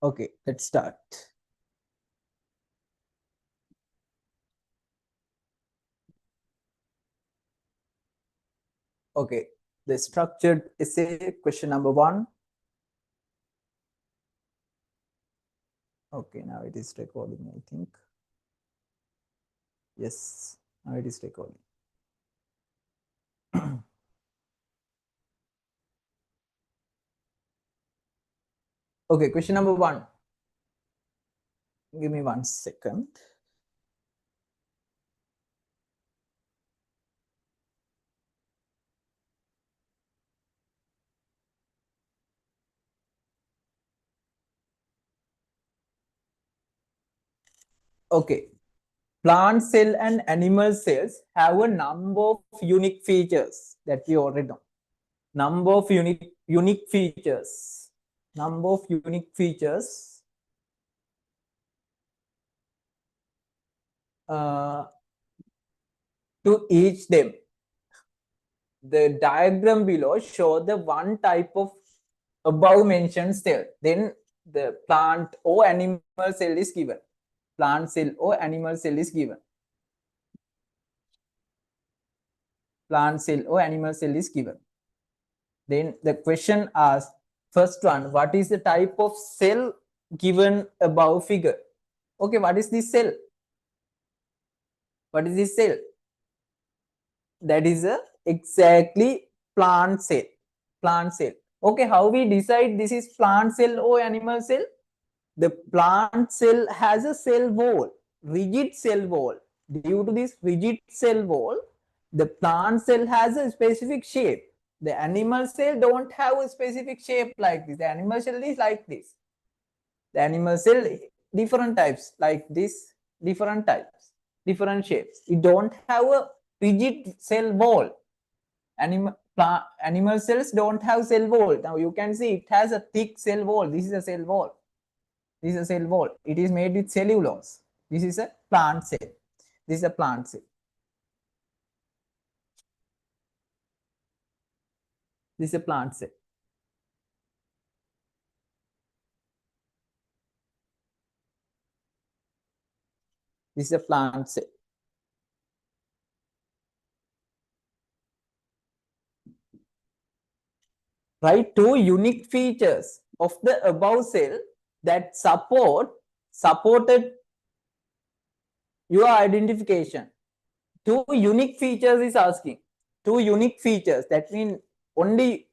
Okay, let's start. Okay, the structured essay, question number 1. Okay, now it is recording, I think. Yes, now it is recording. Okay, question number 1. Give me 1 second. Okay, plant cell and animal cells have a number of unique features that we already know. Number of unique features. Number of unique features. To each them. The diagram below show the one type of above mentioned cell. Then the plant or animal cell is given. Plant cell or animal cell is given. Plant cell or animal cell is given. Then the question asks, first one, what is the type of cell given above figure? Okay, what is this cell? What is this cell? That is a exactly plant cell. Plant cell. Okay, how we decide this is plant cell or animal cell? The plant cell has a cell wall, rigid cell wall. Due to this rigid cell wall, the plant cell has a specific shape. The animal cell don't have a specific shape like this. The animal cell is like this. The animal cell, different types like this, different types, different shapes. It don't have a rigid cell wall. Animal cells don't have cell wall. Now you can see it has a thick cell wall. This is a cell wall. This is a cell wall. It is made with cellulose. This is a plant cell. This is a plant cell. This is a plant cell. This is a plant cell. Write 2 unique features of the above cell that supported your identification. 2 unique features is asking. 2 unique features. That means only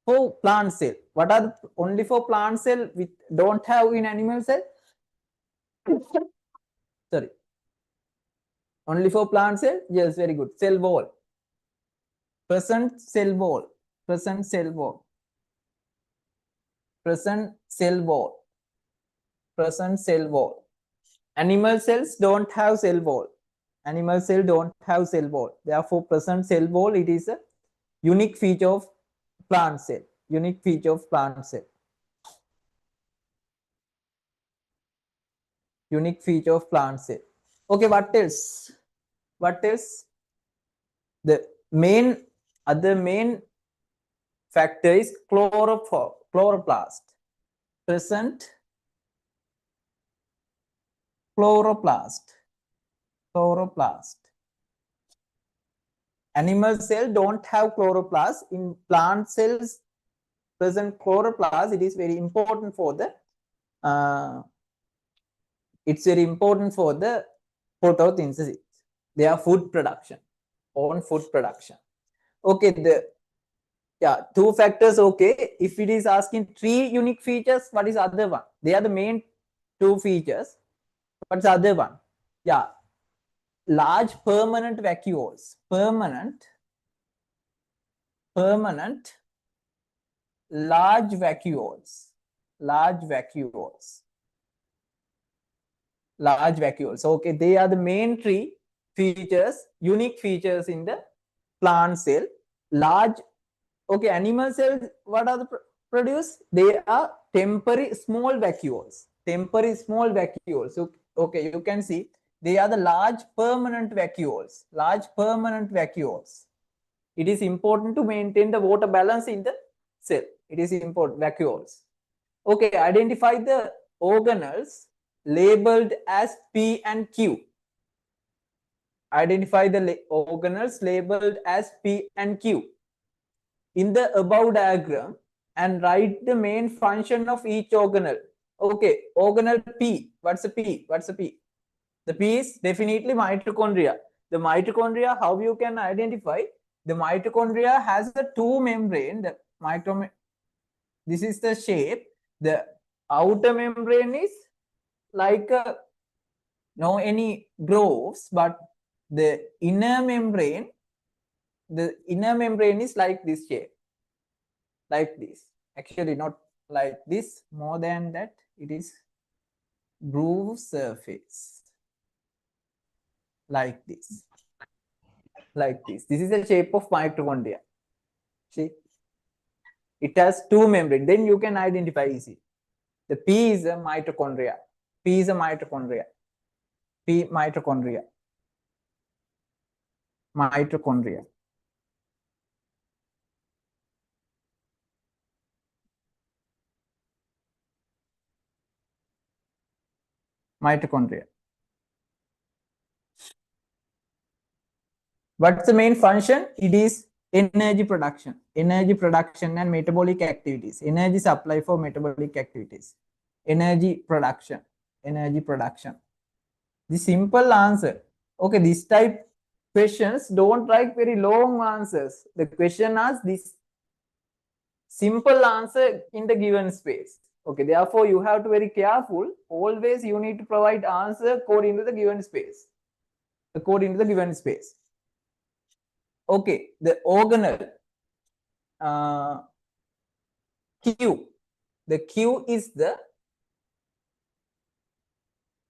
for plant cell. What are the only for plant cell which don't have in animal cell? Sorry. Only for plant cell? Yes, very good. Cell wall. Present cell wall. Present cell wall. Present cell wall. Present cell wall. Animal cells don't have cell wall. Animal cell don't have cell wall. Therefore, present cell wall, it is a unique feature of plant cell. Unique feature of plant cell. Unique feature of plant cell. Okay, what else? What else? The other main factor is chloroplast. Present chloroplast. Chloroplast. Animal cell don't have chloroplast. In plant cells present chloroplast. It is very important for the photosynthesis. Their food production, own food production. Okay, yeah, 2 factors. Okay, if it is asking 3 unique features, what is other one? They are the main 2 features. What's the other one? Yeah, large permanent vacuoles. Permanent large vacuoles. Large vacuoles. Large vacuoles. Okay, they are the main 3 features, unique features in the plant cell. Large, okay, animal cells, what are the produce? They are temporary small vacuoles. Temporary small vacuoles. So, okay, you can see they are the large permanent vacuoles. Large permanent vacuoles. It is important to maintain the water balance in the cell. It is important, vacuoles. Okay, identify the organelles labeled as P and Q. Identify the organelles labeled as P and Q in the above diagram and write the main function of each organelle. Okay, organelle P. What's a P? What's a P? The P is definitely mitochondria. The mitochondria, how you can identify? The mitochondria has a two membrane. This is the shape. The outer membrane is like no any grooves, but the inner membrane is like this shape, like this. Actually, not like this. More than that, it is groove surface, like this, like this. This is the shape of mitochondria. See, it has two membrane. Then you can identify easy. The P is a mitochondria. P is a mitochondria. P mitochondria. Mitochondria. Mitochondria. What's the main function? It is energy production. Energy production and metabolic activities. Energy supply for metabolic activities. Energy production. Energy production. The simple answer. Okay, this type questions don't write very long answers. The question asks this simple answer in the given space. Okay, therefore you have to be very careful. Always you need to provide answer according to the given space. According to the given space. Okay, the organelle Q. The Q is the,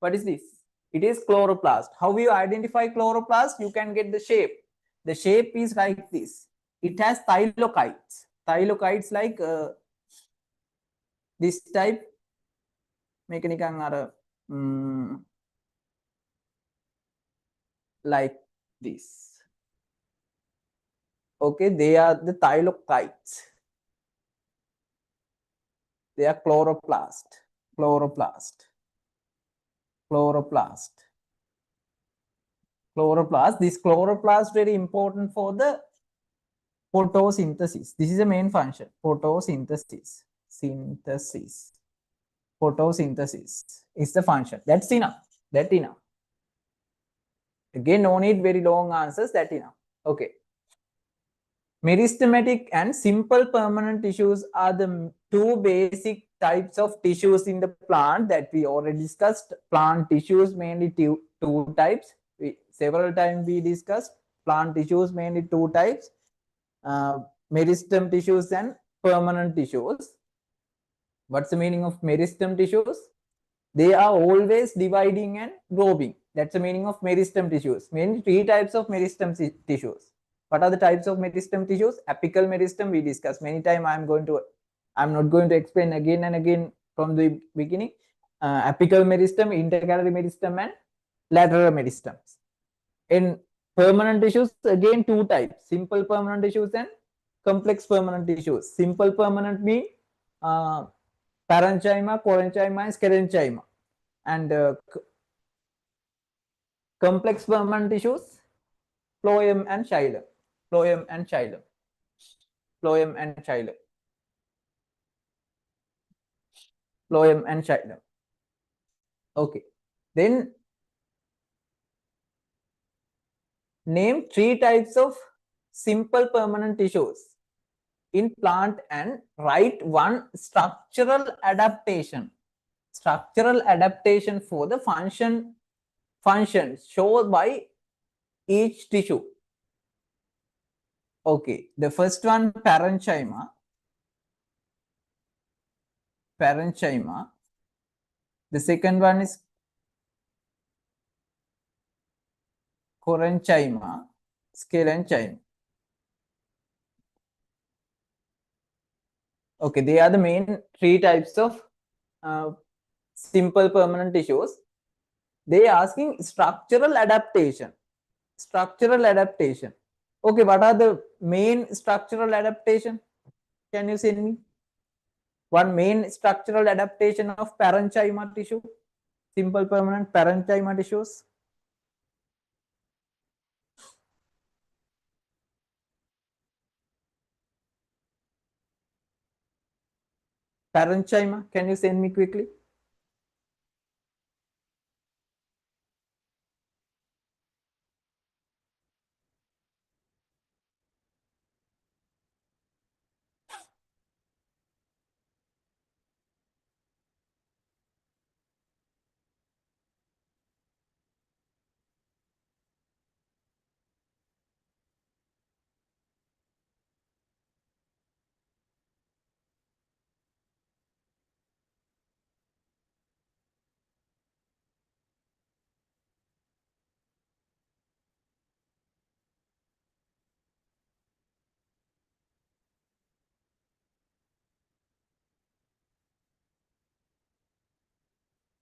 what is this? It is chloroplast. How you identify chloroplast? You can get the shape. The shape is like this. It has thylakoids. Thylakoids like this type. Like this. Okay, they are the thylakoids. They are chloroplast. Chloroplast. Chloroplast. Chloroplast. This chloroplast very important for the photosynthesis. This is the main function. Photosynthesis. Synthesis. Photosynthesis is the function. That's enough. That enough. Again, no need very long answers. That enough. Okay. Meristematic and simple permanent tissues are the two basic types of tissues in the plant that we already discussed. Plant tissues mainly two types. Several times we discussed plant tissues mainly two types. Meristem tissues and permanent tissues. What's the meaning of meristem tissues? They are always dividing and grouping. That's the meaning of meristem tissues. Mainly three types of meristem tissues. What are the types of meristem tissues? Apical meristem we discussed many times. I'm not going to explain again and again from the beginning. Apical meristem, intercalary meristem, and lateral meristems. In permanent tissues, again two types: simple permanent tissues and complex permanent tissues. Simple permanent mean parenchyma, parenchyma, and sclerenchyma. And complex permanent tissues, phloem and xylem. Phloem and xylem. Phloem and xylem. Phloem and xylem. Okay. Then name three types of simple permanent tissues in plant and write one structural adaptation. Structural adaptation for the functions shown by each tissue. Okay, the first one, parenchyma. Parenchyma. The second one is parenchyma, sclerenchyma. Okay, they are the main three types of simple permanent tissues. They are asking structural adaptation. Structural adaptation. Okay, what are the main structural adaptation? Can you send me? One main structural adaptation of parenchyma tissue, simple permanent parenchyma tissues. Parenchyma, can you send me quickly?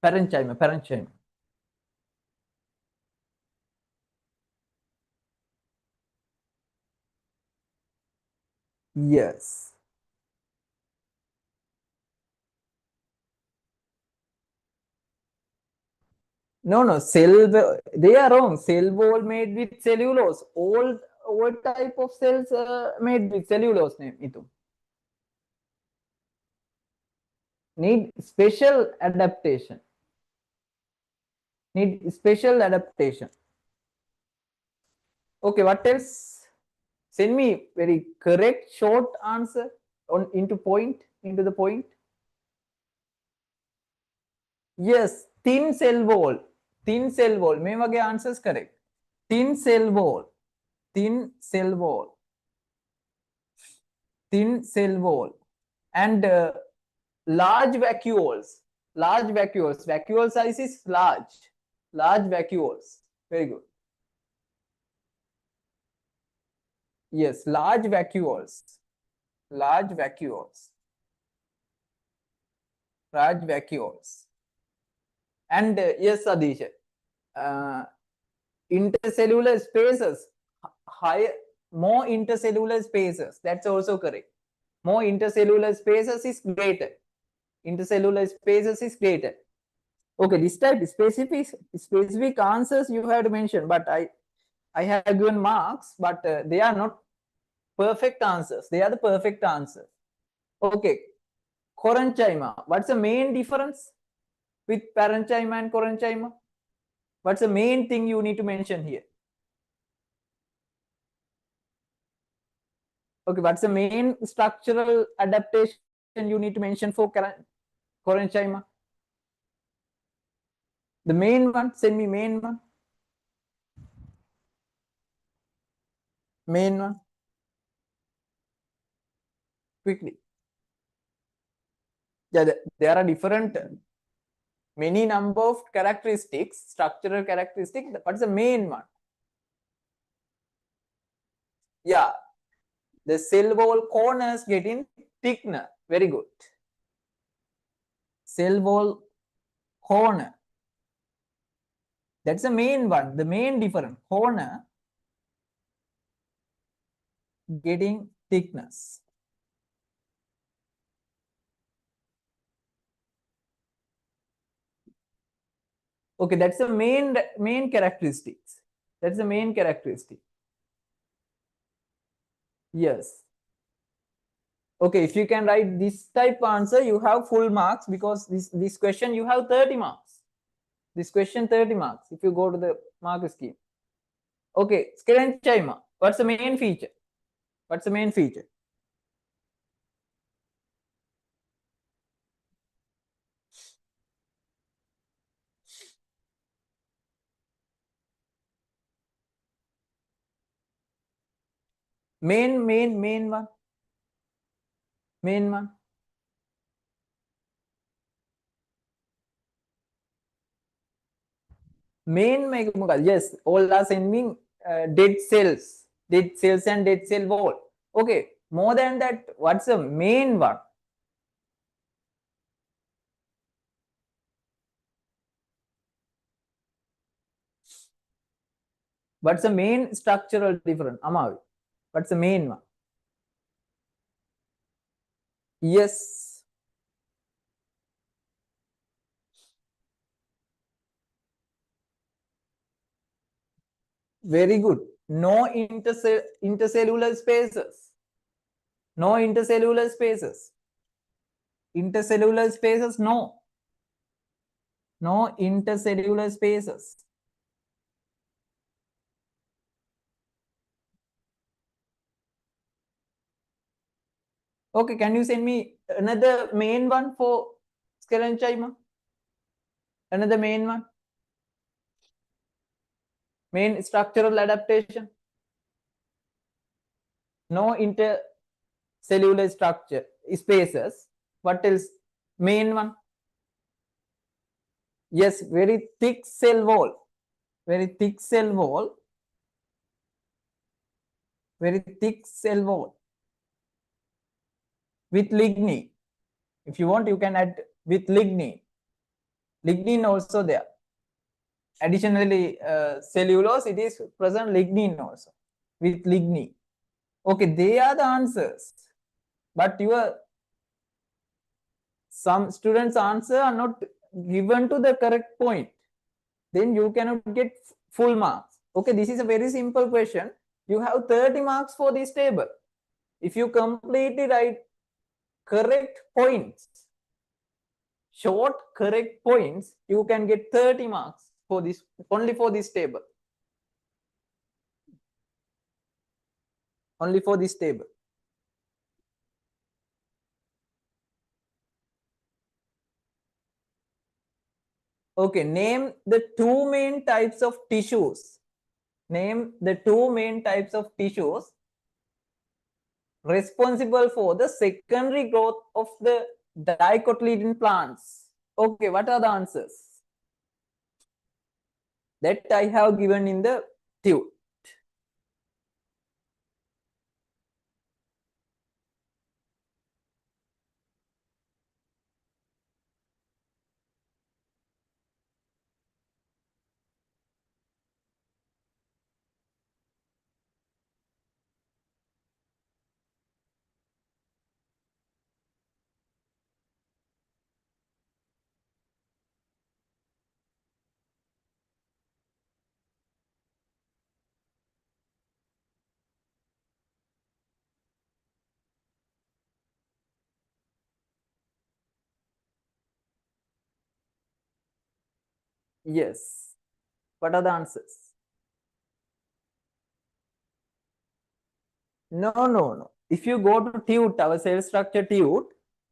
Parenchyma. Yes. No, they are wrong. Cell wall made with cellulose. All type of cells made with cellulose, Mitu. Need special adaptation. Need special adaptation. Okay, what else? Send me very correct short answer on into the point. Yes, thin cell wall. Thin cell wall. Me wage answers correct. Thin cell wall. Thin cell wall. Thin cell wall. And large vacuoles. Large vacuoles. Vacuole size is large. Large vacuoles. Very good. Yes, large vacuoles. Large vacuoles. Large vacuoles. And yes, Adish, intercellular spaces, higher, more intercellular spaces. That's also correct. More intercellular spaces is greater. Intercellular spaces is greater. Okay, this type specific answers you have to mention, but I have given marks, but they are not perfect answers. They are the perfect answers. Okay, Korenchima. What's the main difference with parenchyma and Korenchima? What's the main thing you need to mention here? Okay, what's the main structural adaptation you need to mention for Korenchima? The main one, send me main one. Main one. Quickly. Yeah, there are different, many number of characteristics, structural characteristics. What's the main one? Yeah, the cell wall corners getting thicker. Very good. Cell wall corner. That's the main one. The main difference. Corner getting thickness. Okay, that's the main characteristics. That's the main characteristic. Yes. Okay, if you can write this type answer, you have full marks, because this question you have 30 marks. This question 30 marks if you go to the mark scheme. Okay, Skerenchima. What's the main feature? What's the main feature? Main one. Main one. Yes, all are sending dead cells and dead cell wall. Okay, more than that, what's the main one? What's the main structural difference, Amavi? What's the main one? Yes, Very good. No intercellular spaces. No intercellular spaces. Intercellular spaces, no. No intercellular spaces. Okay, can you send me another main one for sclerenchyma? Another main one? Main structural adaptation? No intercellular structure spaces. What else? Main one? Yes, very thick cell wall. Very thick cell wall. Very thick cell wall with lignin. If you want, you can add with lignin. Lignin also there. Additionally, cellulose, it is present lignin also with lignin. Okay, they are the answers. But some students' answer are not given to the correct point. Then you cannot get full marks. Okay, this is a very simple question. You have 30 marks for this table. If you completely write correct points, short correct points, you can get 30 marks for this, only for this table. Only for this table. Okay, name the two main types of tissues. Name the two main types of tissues responsible for the secondary growth of the dicotyledon plants. Okay, what are the answers? That I have given in the tube. Yes. What are the answers? No. If you go to TUT, our cell structure TUT,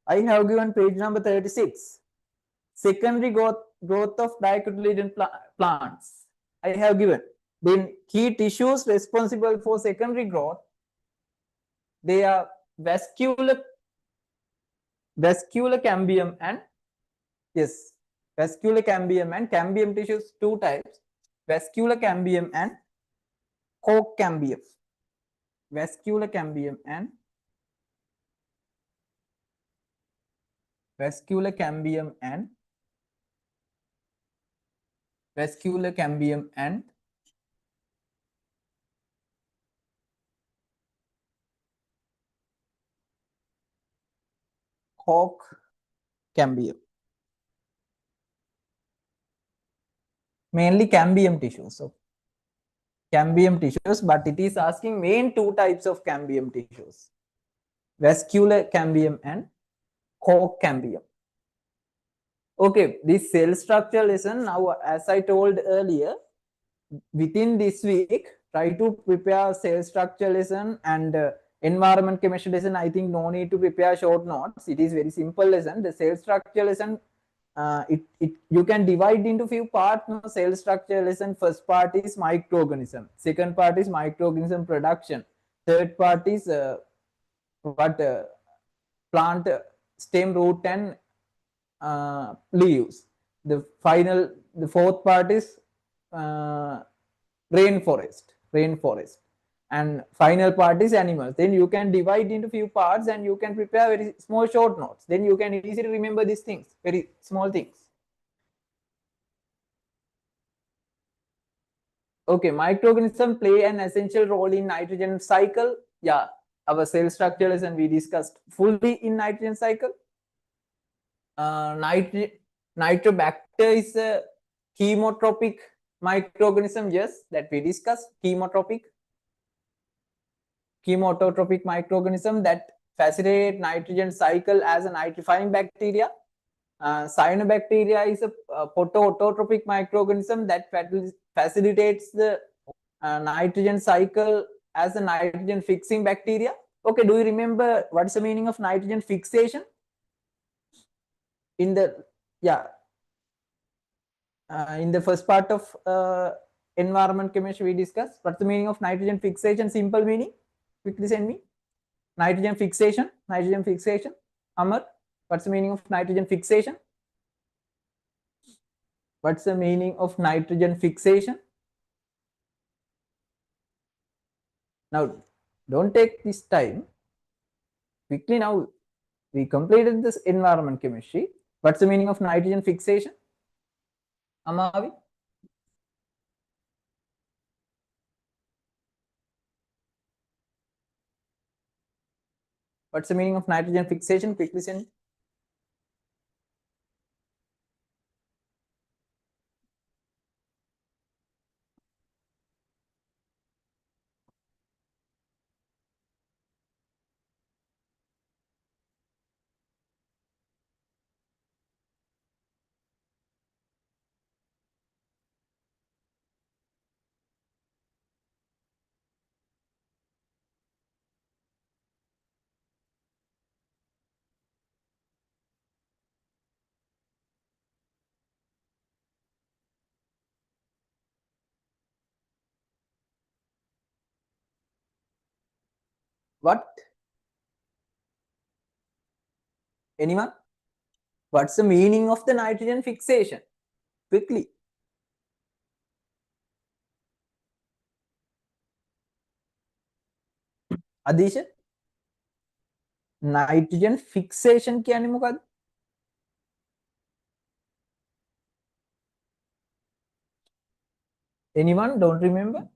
I have given page number 36. Secondary growth of dicotyledon plants. I have given. Then key tissues responsible for secondary growth, they are vascular cambium and yes, vascular cambium and cambium tissues, two types, vascular cambium and cork cambium. Vascular cambium and vascular cambium and vascular cambium and cork cambium. Mainly cambium tissues. So cambium tissues, but it is asking main two types of cambium tissues, vascular cambium and cork cambium. Okay, this cell structure lesson, now as I told earlier, within this week, try to prepare cell structure lesson and environment chemistry lesson. I think no need to prepare short notes. It is very simple lesson. The cell structure lesson, you can divide into few parts. No? Cell structure lesson, first part is microorganism, second part is microorganism production, third part is plant stem, root and leaves. The fourth part is rainforest, and final part is animals. Then you can divide into few parts and you can prepare very small short notes. Then you can easily remember these things, very small things. Okay, microorganisms play an essential role in nitrogen cycle. Yeah, our cell structure lesson we discussed fully in nitrogen cycle. Nitrobacter is a chemotropic microorganism, yes, that we discussed. Chemoautotropic microorganism that facilitate nitrogen cycle as a nitrifying bacteria. Cyanobacteria is a photoautotropic microorganism that facilitates the nitrogen cycle as a nitrogen fixing bacteria. Okay, do you remember what's the meaning of nitrogen fixation? In the in the first part of environment chemistry we discussed. What's the meaning of nitrogen fixation? Simple meaning. Quickly send me. Nitrogen fixation. Amar, what's the meaning of nitrogen fixation? What's the meaning of nitrogen fixation? Now, don't take this time. Quickly now, we completed this environment chemistry. What's the meaning of nitrogen fixation? Amavi? What's the meaning of nitrogen fixation? Quickly send. What? Anyone? What's the meaning of the nitrogen fixation? Quickly. Adisha? Nitrogen fixation කියන්නේ මොකක්ද? Anyone don't remember?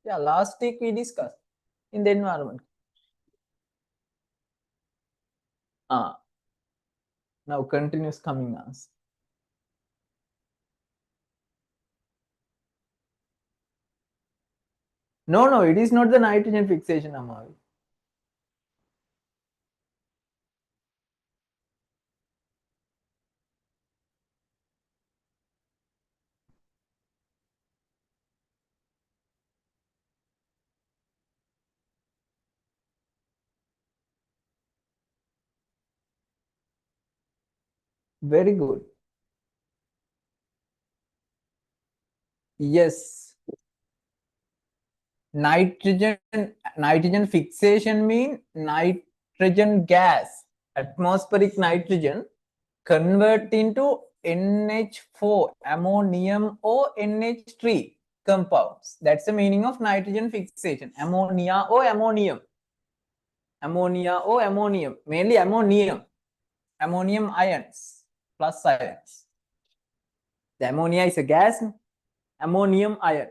Yeah, last week we discussed in the environment. Now continuous coming answer. No, it is not the nitrogen fixation, Amavi. Very good. Yes. Nitrogen fixation mean nitrogen gas, atmospheric nitrogen convert into NH4, ammonium or NH3 compounds. That's the meaning of nitrogen fixation. Ammonia or ammonium. Mainly ammonium. Ammonium ions plus ions. The ammonia is a gas. Ammonium ion.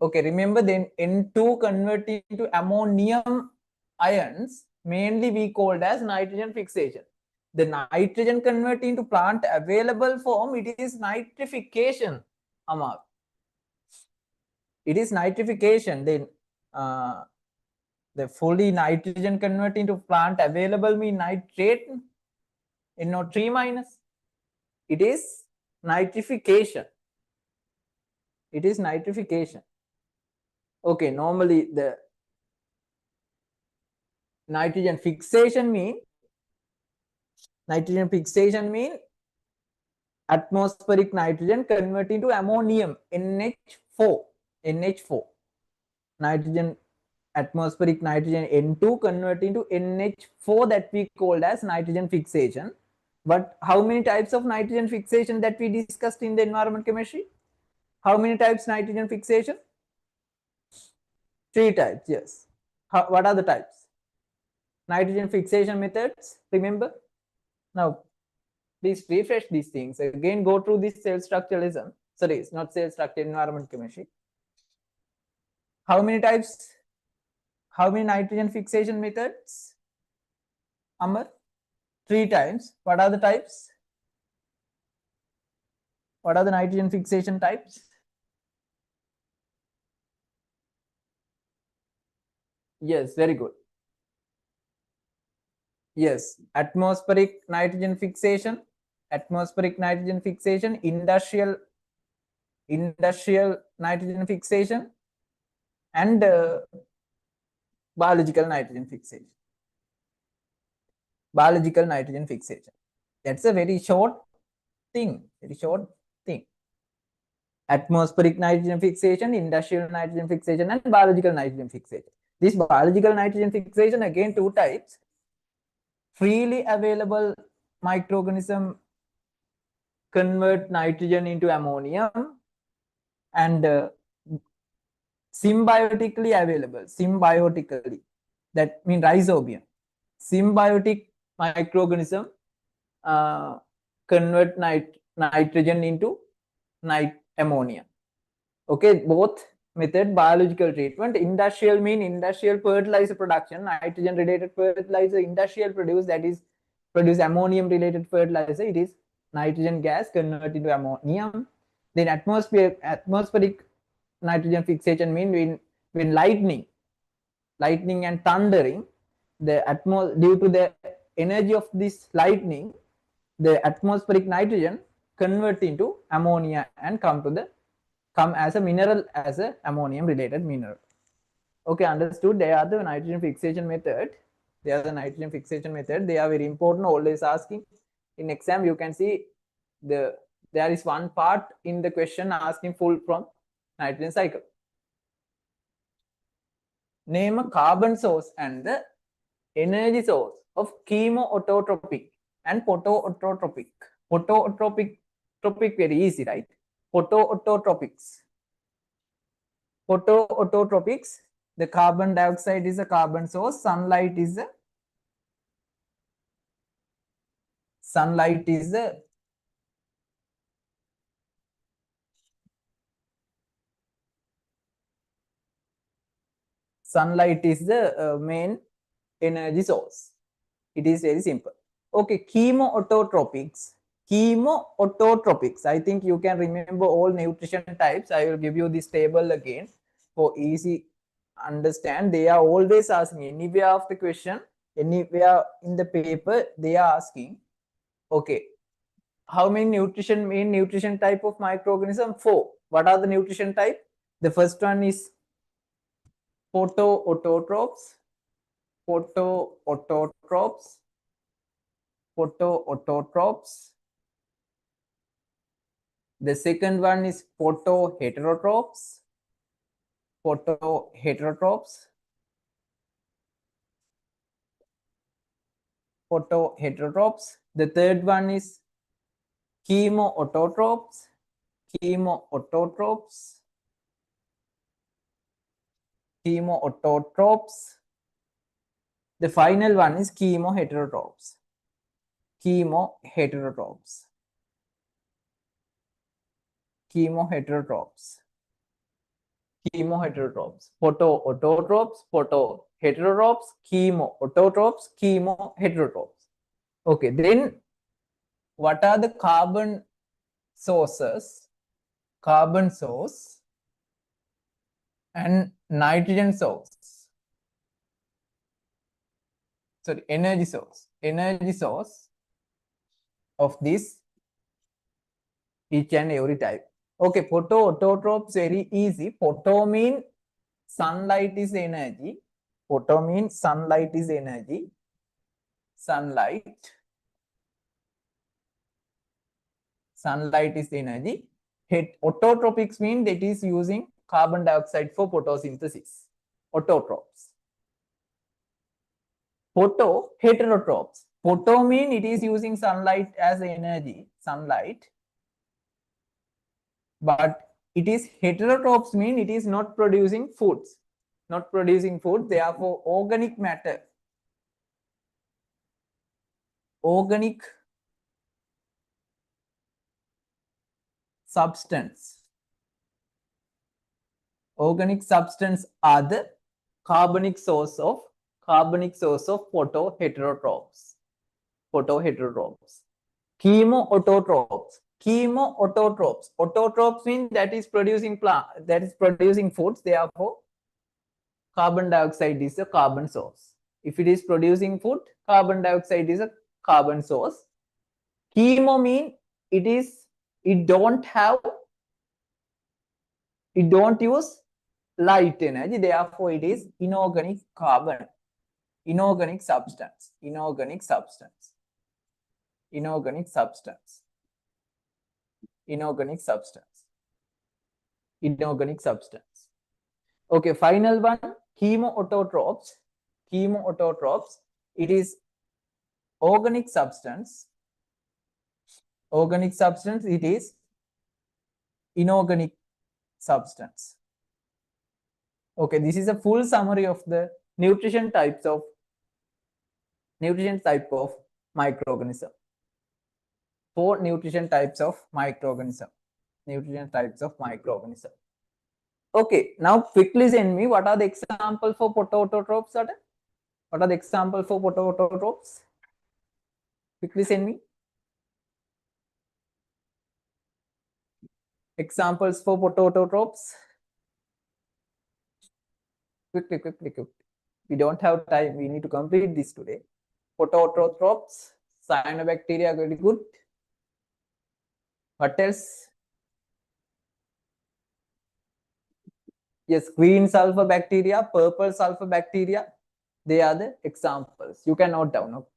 Okay, remember then N2 converting to ammonium ions mainly we called as nitrogen fixation. The nitrogen converting to plant available form, it is nitrification, Amar. It is nitrification. Then the fully nitrogen converting to plant available mean nitrate, NO3 minus. It is nitrification. Okay, normally the nitrogen fixation mean atmospheric nitrogen converting to ammonium, NH4. Nitrogen, atmospheric nitrogen N2 converting to NH4, that we called as nitrogen fixation. But how many types of nitrogen fixation that we discussed in the environment chemistry? How many types nitrogen fixation? 3 types, yes. What are the types? Nitrogen fixation methods, remember? Now, please refresh these things. Again, go through this cell structuralism. Sorry, it's not cell structure, environment chemistry. How many types? How many nitrogen fixation methods? Amar? 3 times. What are the types? What are the nitrogen fixation types? Yes, very good. Yes, atmospheric nitrogen fixation, industrial nitrogen fixation, and biological nitrogen fixation. Biological nitrogen fixation. That's a very short thing. Very short thing. Atmospheric nitrogen fixation, industrial nitrogen fixation, and biological nitrogen fixation. This biological nitrogen fixation, again, two types. Freely available microorganism convert nitrogen into ammonium, and symbiotically available, that means rhizobium. Symbiotic microorganism uh, convert nitrogen into ammonia. Okay, both method biological treatment. Industrial mean industrial fertilizer production, nitrogen related fertilizer, industrial produce, that is produce ammonium related fertilizer, it is nitrogen gas converted into ammonium. Then atmospheric nitrogen fixation mean when lightning and thundering, due to the energy of this lightning, the atmospheric nitrogen convert into ammonia and come as a mineral, as a ammonium related mineral. Okay, understood. They are the nitrogen fixation method. They are very important, always asking in exam. You can see there is one part in the question asking full from nitrogen cycle. Name a carbon source and the energy source of chemoautotropic and photoautotropic. Photoautotropic, very easy, right? Photoautotropics. The carbon dioxide is a carbon source, sunlight is a main energy source. It is very simple. Okay, chemoautotropics. I think you can remember all nutrition types. I will give you this table again for easy understand. They are always asking anywhere of the question, anywhere in the paper, they are asking. Okay, how many main nutrition type of microorganism? 4. What are the nutrition type? The first one is photoautotrophs. The second one is photoheterotrophs. The third one is chemoautotrophs. The final one is chemoheterotrophs. Photoheterotrophs, photoheterotrophs. Chemoautotrophs. Okay, then what are the carbon sources? Carbon source and nitrogen source. Sorry, energy source of this each and every type. Okay, photoautotrophs, very easy. Photo mean sunlight is energy. Sunlight is energy. Autotropics mean that is using carbon dioxide for photosynthesis. Autotrophs. Photoheterotrophs. Photo mean it is using sunlight as energy. But it is heterotrophs mean it is not producing foods. Therefore, organic matter. Organic substance are the carbonic source of photoheterotrophs. Chemoautotrophs. chemoautotropes. Autotropes mean that is producing foods. Therefore, carbon dioxide is a carbon source. If it is producing food, carbon dioxide is a carbon source. Chemo mean it don't use light energy. Therefore, it is inorganic carbon, inorganic substance, inorganic substance, inorganic substance, inorganic substance, inorganic substance. Okay, final one, chemoautotropes. Chemoautotropes, it is organic substance. Organic substance, it is inorganic substance. Okay, this is a full summary of the nutrition type of microorganism. 4 nutrition types of microorganism. Nutrition types of microorganism. Okay, now quickly send me what are the examples for photoototrophs? What are the examples for photoototrophs? Quickly send me. Examples for photoototrophs. Quickly. We don't have time. We need to complete this today. Photoototrophs, cyanobacteria, very good. What else? Yes, green sulfur bacteria, purple sulfur bacteria. They are the examples. You can note down. Okay?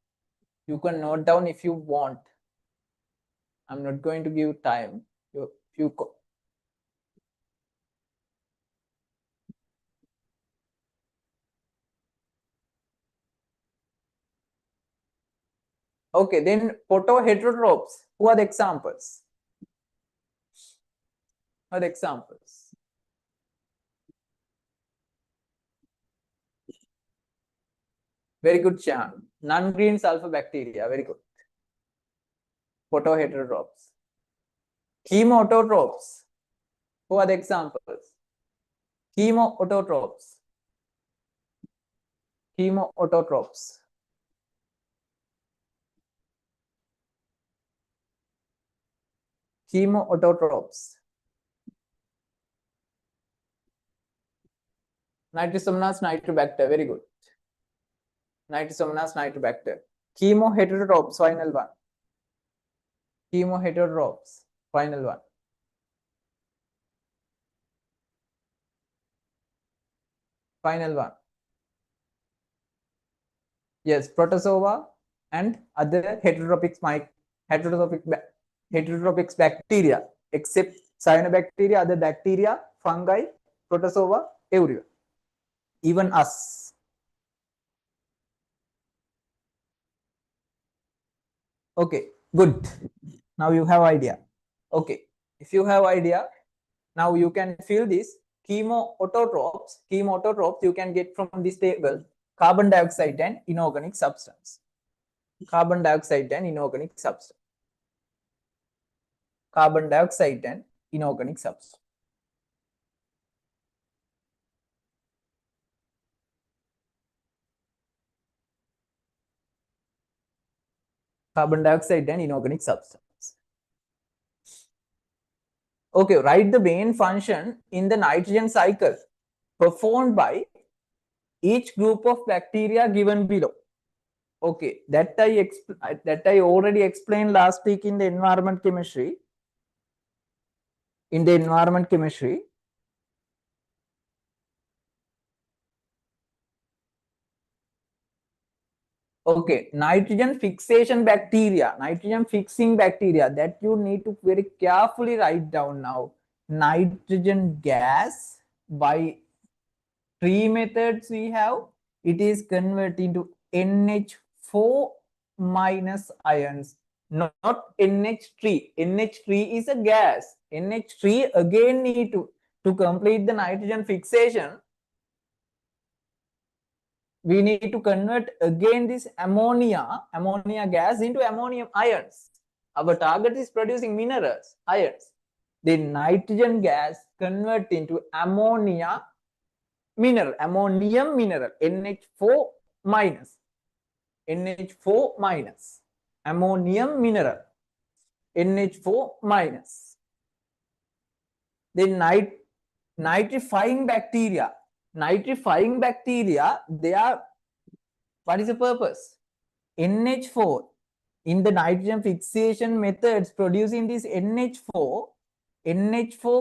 You can note down if you want. I'm not going to give time. Okay, then photoheterotrophs. Who are the examples? Who are the examples? Very good, Shan. Non-green sulfur bacteria. Very good. Photoheterotrophs. Chemoautotrophs. Who are the examples? Chemoautotrophs. Chemoautotrophs. Chemoautotrophs. Nitrosomonas nitrobacter. Very good. Nitrosomonas nitrobacter. Chemoheterotrophs. Final one. Chemoheterotrophs. Final one. Final one. Yes, protozoa and other heterotropic bacteria, except cyanobacteria, other bacteria, fungi, protozoa, everyone, even us. Okay, good. Now you have idea. Okay, if you have idea, now you can fill this chemoautotrophs. Chemoautotrophs you can get from this table: carbon dioxide and inorganic substance. Carbon dioxide and inorganic substance. Carbon dioxide and inorganic substance. Carbon dioxide and inorganic substance. Okay, write the main function in the nitrogen cycle performed by each group of bacteria given below. Okay, that I already explained last week in the environment chemistry. In the environment chemistry, okay, nitrogen fixation bacteria, nitrogen fixing bacteria, that you need to very carefully write down now. Nitrogen gas, by 3 methods we have, it is converted into NH4 minus ions, not NH3. NH3 is a gas. NH3 again need to complete the nitrogen fixation, we need to convert again this ammonia gas into ammonium ions. Our target is producing minerals, ions. The nitrogen gas convert into ammonia mineral, ammonium mineral, NH4 minus, NH4 minus, ammonium mineral. NH4 minus. Then nitrifying bacteria. Nitrifying bacteria, they are, what is the purpose? NH4. In the nitrogen fixation methods producing this NH4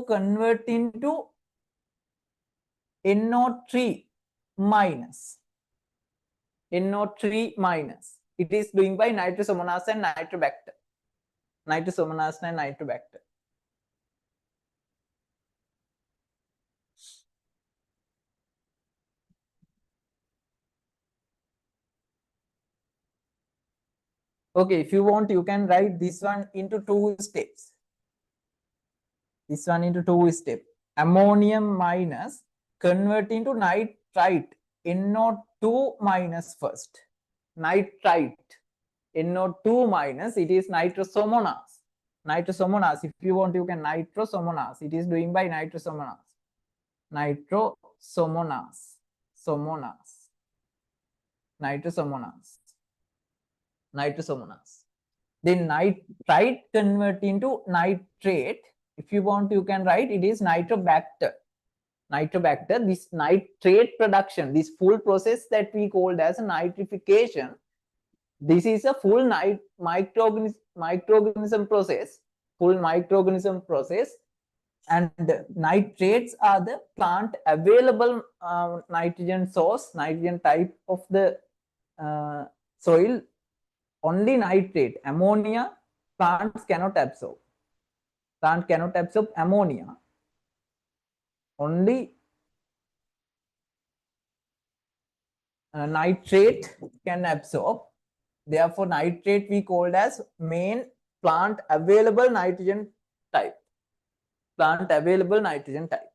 convert into NO3 minus. NO3 minus. It is doing by nitrosomonas and nitrobacter. Nitrosomonas and nitrobacter. Okay, if you want, you can write this one into 2 steps. This one into 2 steps. Ammonium minus convert into nitrite, NO2 minus first. Nitrite, NO2 minus, it is nitrosomonas. Nitrosomonas, if you want, you can nitrosomonas. It is doing by nitrosomonas. Nitrosomonas. Somonas. Nitrosomonas. Nitrosomonas. Then nitrite convert into nitrate. If you want, you can write it is nitrobacter. Nitrobacter, this nitrate production, this full process that we called as nitrification, this is a full microorganism process, full microorganism process, and nitrates are the plant available nitrogen source, nitrogen type of the soil. Only nitrate, ammonia, plants cannot absorb. Plant cannot absorb ammonia. Only nitrate can absorb. Therefore, nitrate we called as main plant available nitrogen type. Plant available nitrogen type.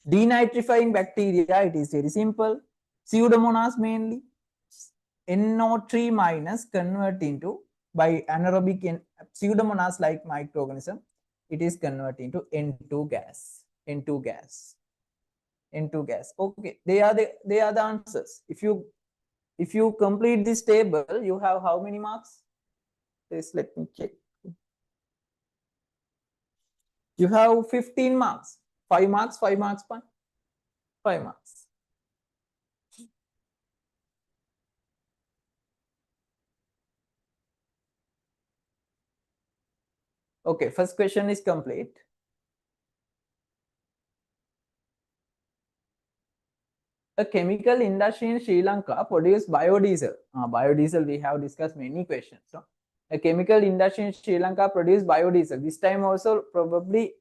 Denitrifying bacteria, it is very simple. Pseudomonas mainly. NO3 minus convert into, by anaerobic pseudomonas like microorganism, it is converted into N2 gas. N2 gas. N2 gas. Okay, they are the answers. If you complete this table, you have how many marks? Please let me check. You have 15 marks. 5 marks, 5 marks, 5 marks. Okay, first question is complete. A chemical industry in Sri Lanka produces biodiesel. Biodiesel, we have discussed many questions. So, a chemical industry in Sri Lanka produces biodiesel. This time also probably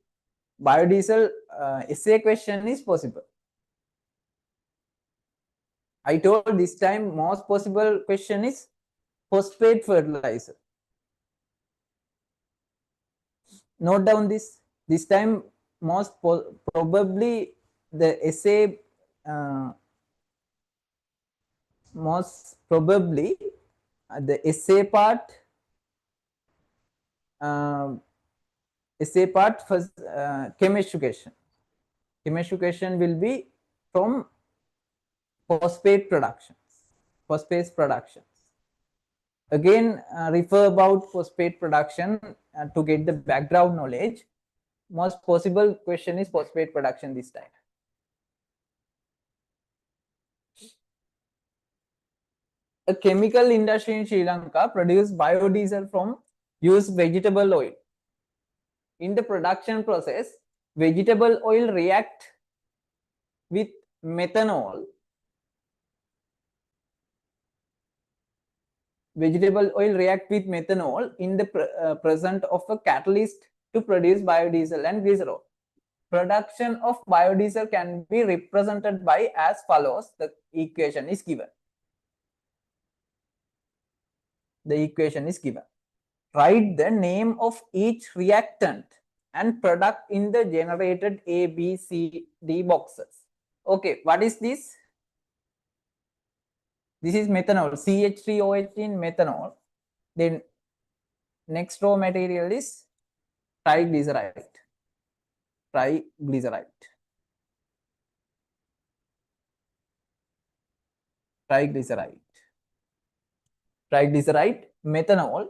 biodiesel essay question is possible. I told this time most possible question is phosphate fertilizer. Note down this. This time most probably the essay most probably the essay part first chemistry question. Chemistry question will be from phosphate productions. Phosphate productions. Again, refer about phosphate production to get the background knowledge. Most possible question is phosphate production this time. A chemical industry in Sri Lanka produces biodiesel from used vegetable oil. In the production process, vegetable oil react with methanol. Vegetable oil react with methanol in the presence of a catalyst to produce biodiesel and glycerol. Production of biodiesel can be represented by as follows. The equation is given. The equation is given. Write the name of each reactant and product in the generated A, B, C, D boxes. Okay, what is this? This is methanol, CH3OH methanol. Then next raw material is triglyceride. Triglyceride. Triglyceride. Triglyceride, methanol.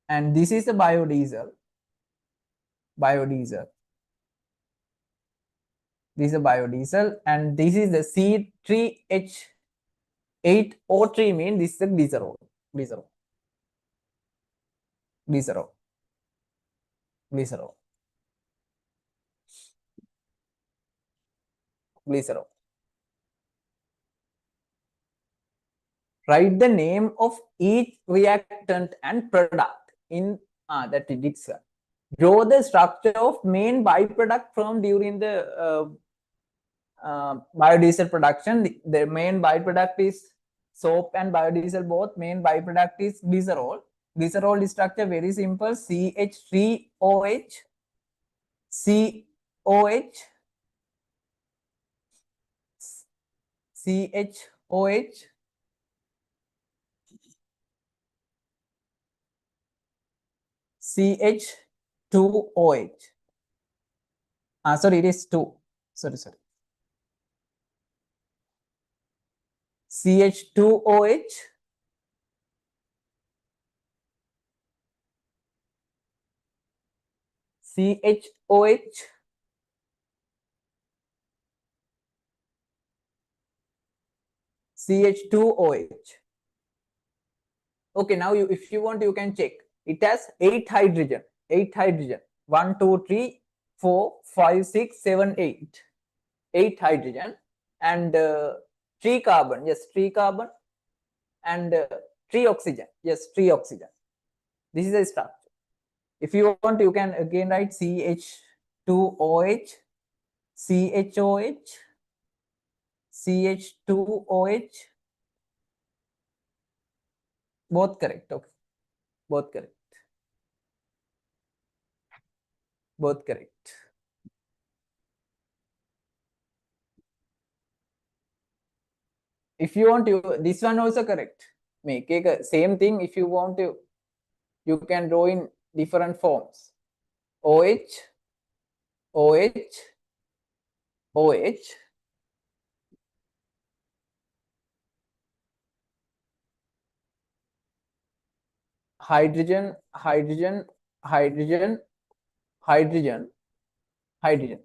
and this is the biodiesel. Biodiesel. This is a biodiesel, and this is the C3H8O3 mean this is a glycerol. Glycerol. Glycerol. Glycerol. Glycerol. Write the name of each reactant and product in that it. Draw the structure of main byproduct from during the biodiesel production. The main byproduct is soap and biodiesel both. Main byproduct is glycerol. Glycerol structure very simple: CH3OH, COH, CHOH, CH2OH. Sorry, it is 2. Sorry. CH2OH, CHOH, CH2OH. Okay, now if you want, you can check. It has 8 hydrogen. 8 hydrogen. 1, 2, 3, 4, 5, 6, 7, 8. 8 hydrogen and 3 carbon. Yes, 3 carbon and 3 oxygen. Yes, 3 oxygen. This is a structure. If you want, you can again write CH2OH, CHOH, CH2OH. Both correct. Okay. Both correct. Both correct. If you want, this one also correct. Make a same thing. If you want to, you can draw in different forms. OH, OH, OH, hydrogen, hydrogen, hydrogen, hydrogen, hydrogen.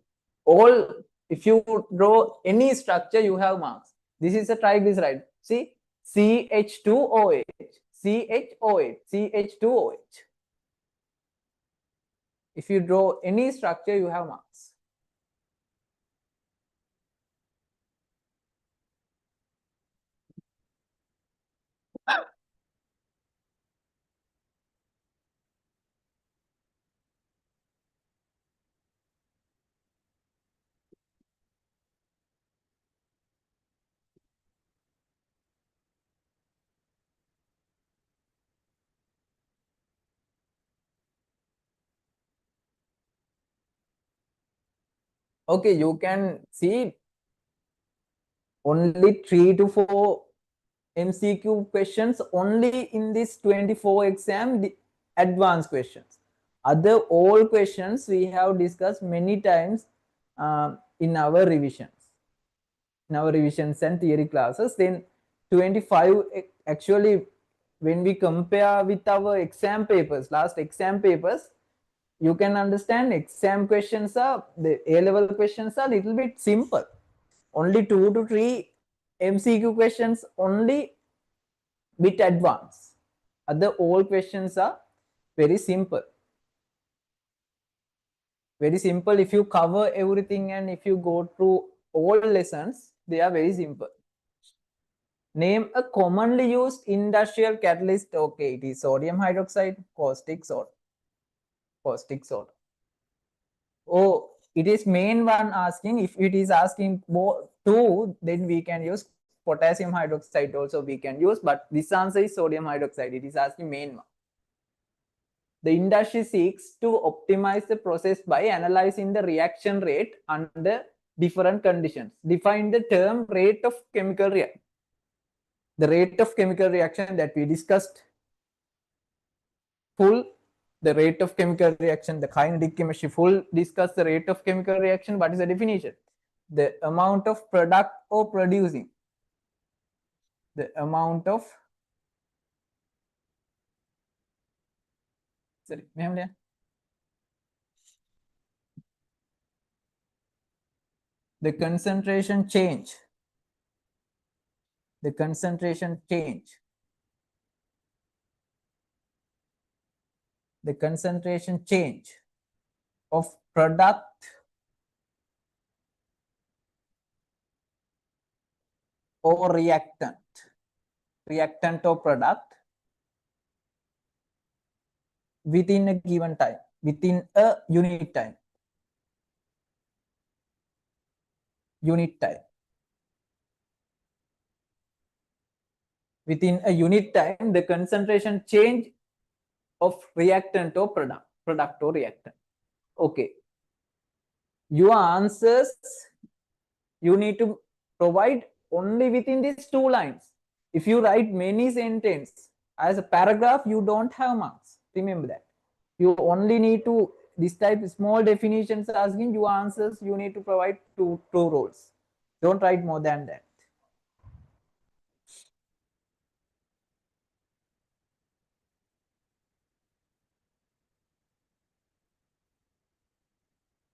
All, if you draw any structure, you have marks. This is a triglyceride. See, CH2OH, CHOH, CH2OH. If you draw any structure, you have marks. Okay, you can see only 3 to 4 MCQ questions only in this 24 exam, the advanced questions. Other all questions we have discussed many times in our revisions. In our revisions and theory classes. Then 25 actually, when we compare with our exam papers, last exam papers, you can understand exam questions are, the A-level questions are little bit simple. Only 2 to 3 MCQ questions only bit advanced. Other all questions are very simple. Very simple. If you cover everything and if you go through all lessons, they are very simple. Name a commonly used industrial catalyst. Okay, it is sodium hydroxide, caustic soda. Caustic soda. Oh, it is main one asking. If it is asking two, then we can use potassium hydroxide also we can use, but this answer is sodium hydroxide. It is asking main one. The industry seeks to optimize the process by analyzing the reaction rate under different conditions. Define the term rate of chemical reaction. The rate of chemical reaction that we discussed full, the rate of chemical reaction, the kinetic chemistry full discuss the rate of chemical reaction. What is the definition? The amount of product or producing. The amount of sorry මෙහෙම ලියන්න. The concentration change, the concentration change, the concentration change of product or reactant or product within a given time, within a unit time, within a unit time, the concentration change of reactant or product or reactant. Okay, your answers you need to provide only within these two lines. If you write many sentences as a paragraph, you don't have marks. Remember that. You only need to, this type of small definitions asking your answers, you need to provide two rows. Don't write more than that.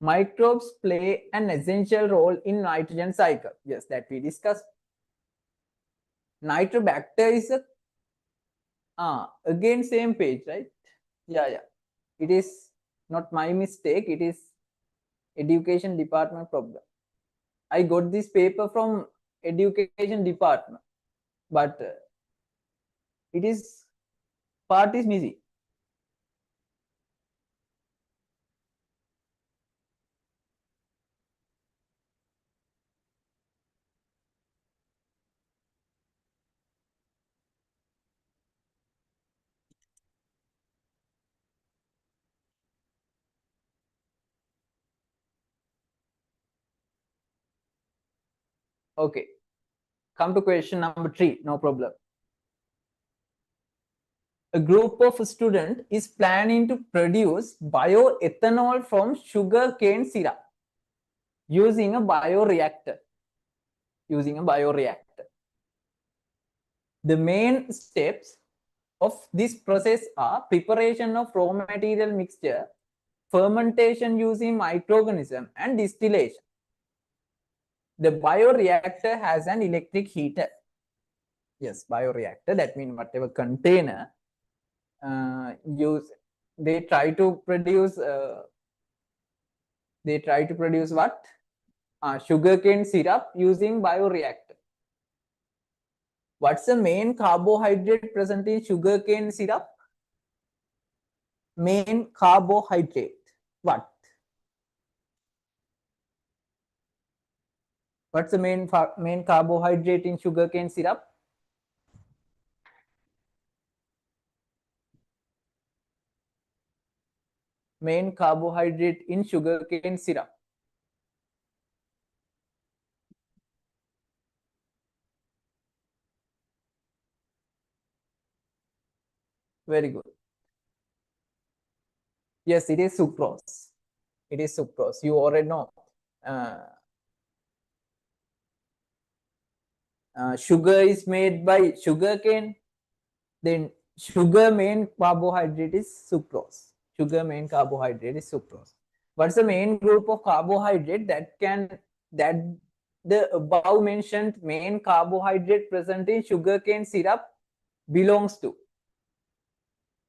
Microbes play an essential role in nitrogen cycle. Yes, that we discussed. Nitrobacter is a again same page, right? Yeah. It is not my mistake. It is education department problem. I got this paper from education department, but it is part is missing. Okay, come to question number 3. No problem. A group of students is planning to produce bioethanol from sugarcane syrup using a bioreactor. The main steps of this process are preparation of raw material mixture, fermentation using microorganism, and distillation. The bioreactor has an electric heater. Yes, bioreactor, that means whatever container they try to produce what? Sugarcane syrup using bioreactor. What's the main carbohydrate present in sugarcane syrup? Main carbohydrate. What? What's the main carbohydrate in sugarcane syrup? Main carbohydrate in sugarcane syrup. Very good. Yes, it is sucrose. It is sucrose. You already know. Sugar is made by sugarcane. Then sugar main carbohydrate is sucrose. What's the main group of carbohydrate that the above mentioned main carbohydrate present in sugarcane syrup belongs to?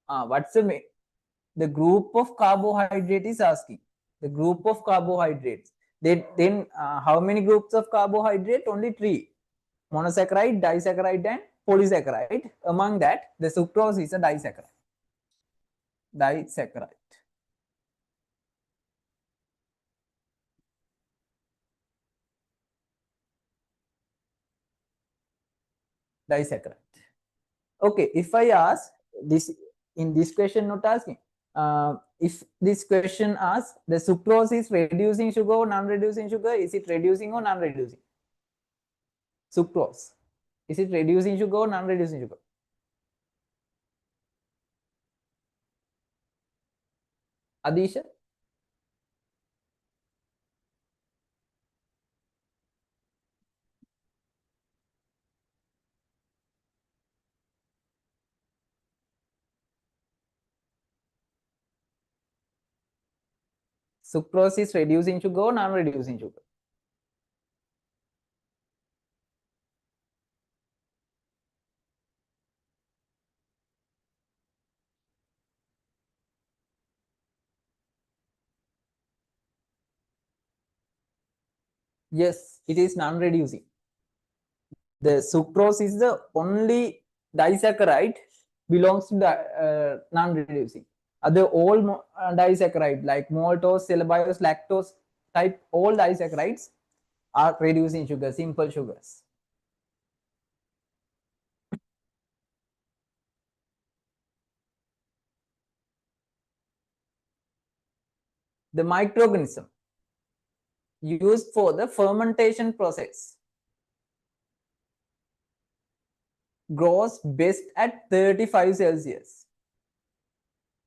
What's the group of carbohydrate is asking? The group of carbohydrates. Then how many groups of carbohydrate? Only 3. Monosaccharide, disaccharide, and polysaccharide. Among that, the sucrose is a disaccharide. Disaccharide. Okay, if I ask this in this question, not asking. If this question asks the sucrose is reducing sugar or non-reducing sugar, is it reducing or non-reducing? Sucrose, is it reducing sugar or non-reducing sugar? Adisha? Sucrose is reducing sugar or non-reducing sugar? Yes, it is non-reducing. The sucrose is the only disaccharide belongs to the non-reducing. Other all disaccharide like maltose, cellulose, lactose type, all disaccharides are reducing sugar, simple sugars. The microorganism used for the fermentation process grows best at 35 Celsius.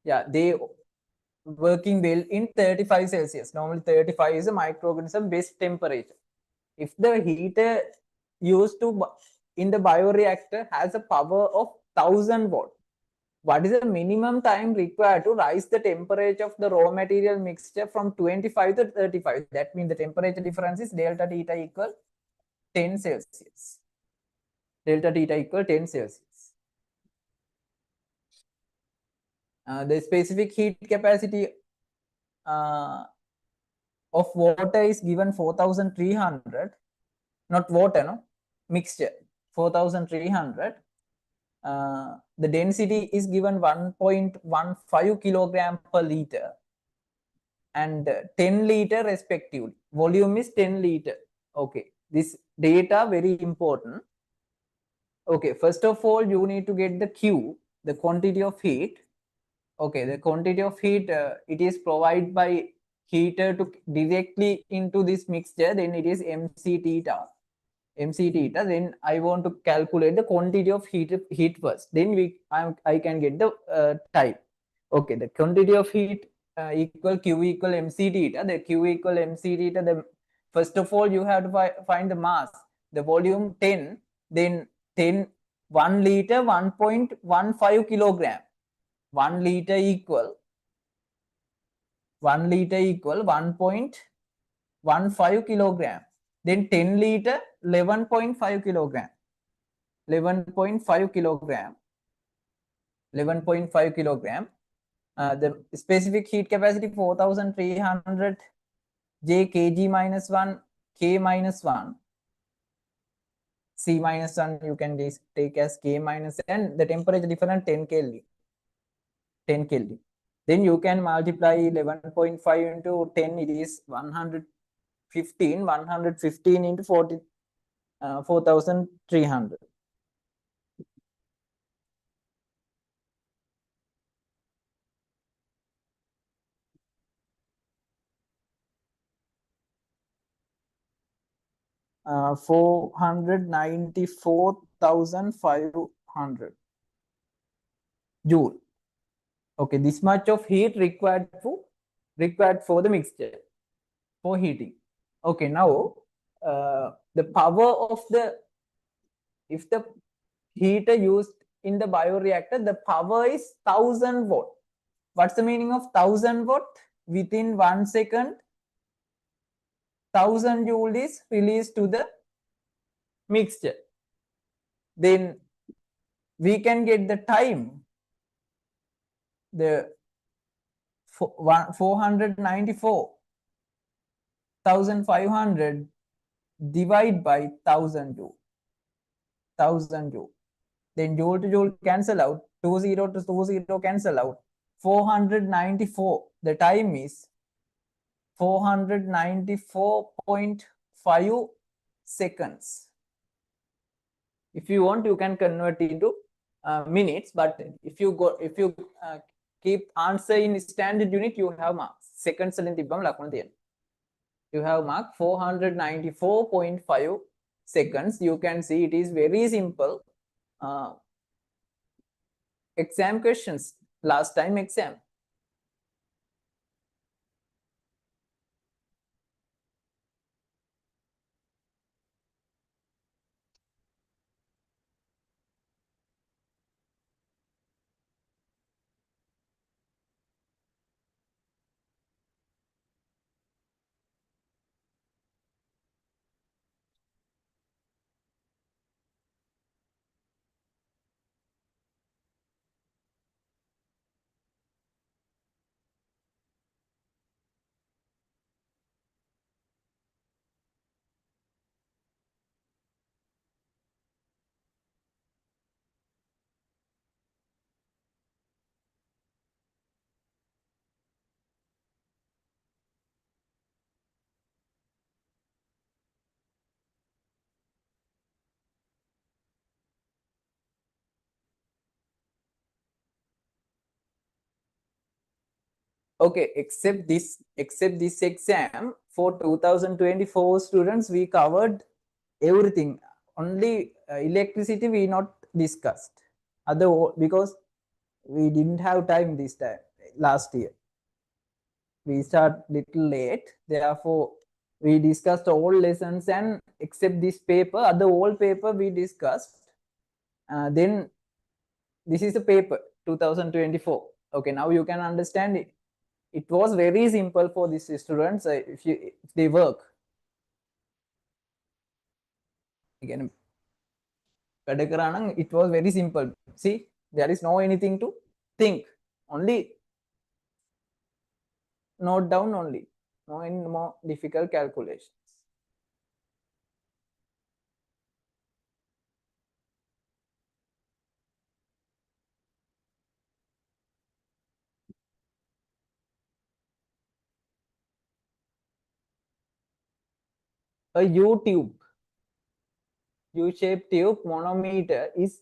Yeah, they working well in 35 Celsius. Normally 35 is a microorganism best temperature. If the heater used to in the bioreactor has a power of 1000 watt, what is the minimum time required to rise the temperature of the raw material mixture from 25 to 35? That means the temperature difference is delta theta equal 10 Celsius. Delta theta equal 10 Celsius. The specific heat capacity of water is given 4300, not water, no, mixture 4300. The density is given 1.15 kilogram per liter and 10 liter respectively. Volume is 10 liter. Okay, this data very important. Okay, first of all, you need to get the Q, the quantity of heat. Okay, the quantity of heat, it is provided by heater to directly into this mixture, then it is MC theta. MC theta, then I want to calculate the quantity of heat first. Then I can get the time. Okay, the quantity of heat equal Q equal MC theta. The Q equal MC theta. The first of all you have to find the mass. The volume 10. Then 10 1 liter 1.15 kilogram. 1 liter equal 1.15 kilogram. Then 10 liter 11.5 kilogram. 11.5 kilogram. 11.5 kilogram. The specific heat capacity 4300 J kg minus 1 K minus 1 C minus 1 you can take as K minus and the temperature difference 10 Kelvin. 10 Kelvin. Then you can multiply 11.5 into 10, it is 115. 115 into 40, 4300. 494,500 joule. Okay, this much of heat required for the mixture for heating. Okay, now the power of the, if the heater used in the bioreactor, the power is 1000 watt. What's the meaning of 1000 watt? Within 1 second, 1000 joule is released to the mixture. Then we can get the time, the 494,500 divide by 1000 joule. 1000 joule. Then joule to joule cancel out. 20 to 20 cancel out. 494. The time is 494.5 seconds. If you want, you can convert into minutes. But if you keep answer in standard unit, you have marks. Seconds you have mark 494.5 seconds. You can see it is very simple. Exam questions, last time exam. Okay, except this exam for 2024 students, we covered everything. Only electricity we not discussed. Other because we didn't have time this time last year. We start little late. Therefore, we discussed all lessons and except this paper, other all paper we discussed. Then this is the paper 2024. Okay, now you can understand it. It was very simple for these students if they work. Again, it was very simple. See, there is no anything to think. Only note down only. No any more difficult calculations. A U-shaped tube manometer is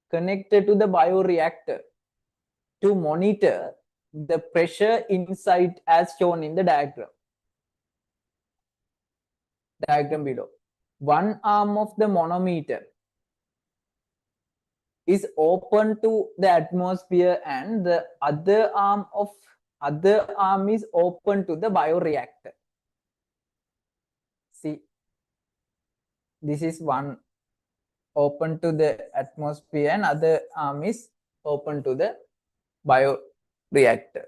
connected to the bioreactor to monitor the pressure inside as shown in the diagram below. One arm of the manometer is open to the atmosphere and the other arm is open to the bioreactor. See, this is one open to the atmosphere and other arm is open to the bioreactor.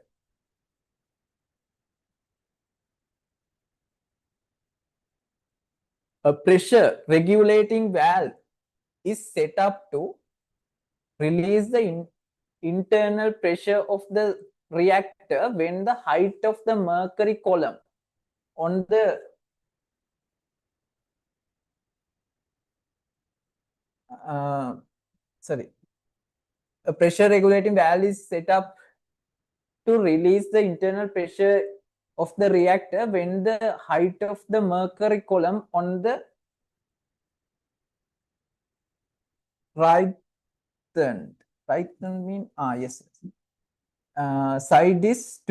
A pressure regulating valve is set up to release the internal pressure of the reactor when the height of the mercury column on the a pressure regulating valve is set up to release the internal pressure of the reactor when the height of the mercury column on the right hand mean yes side is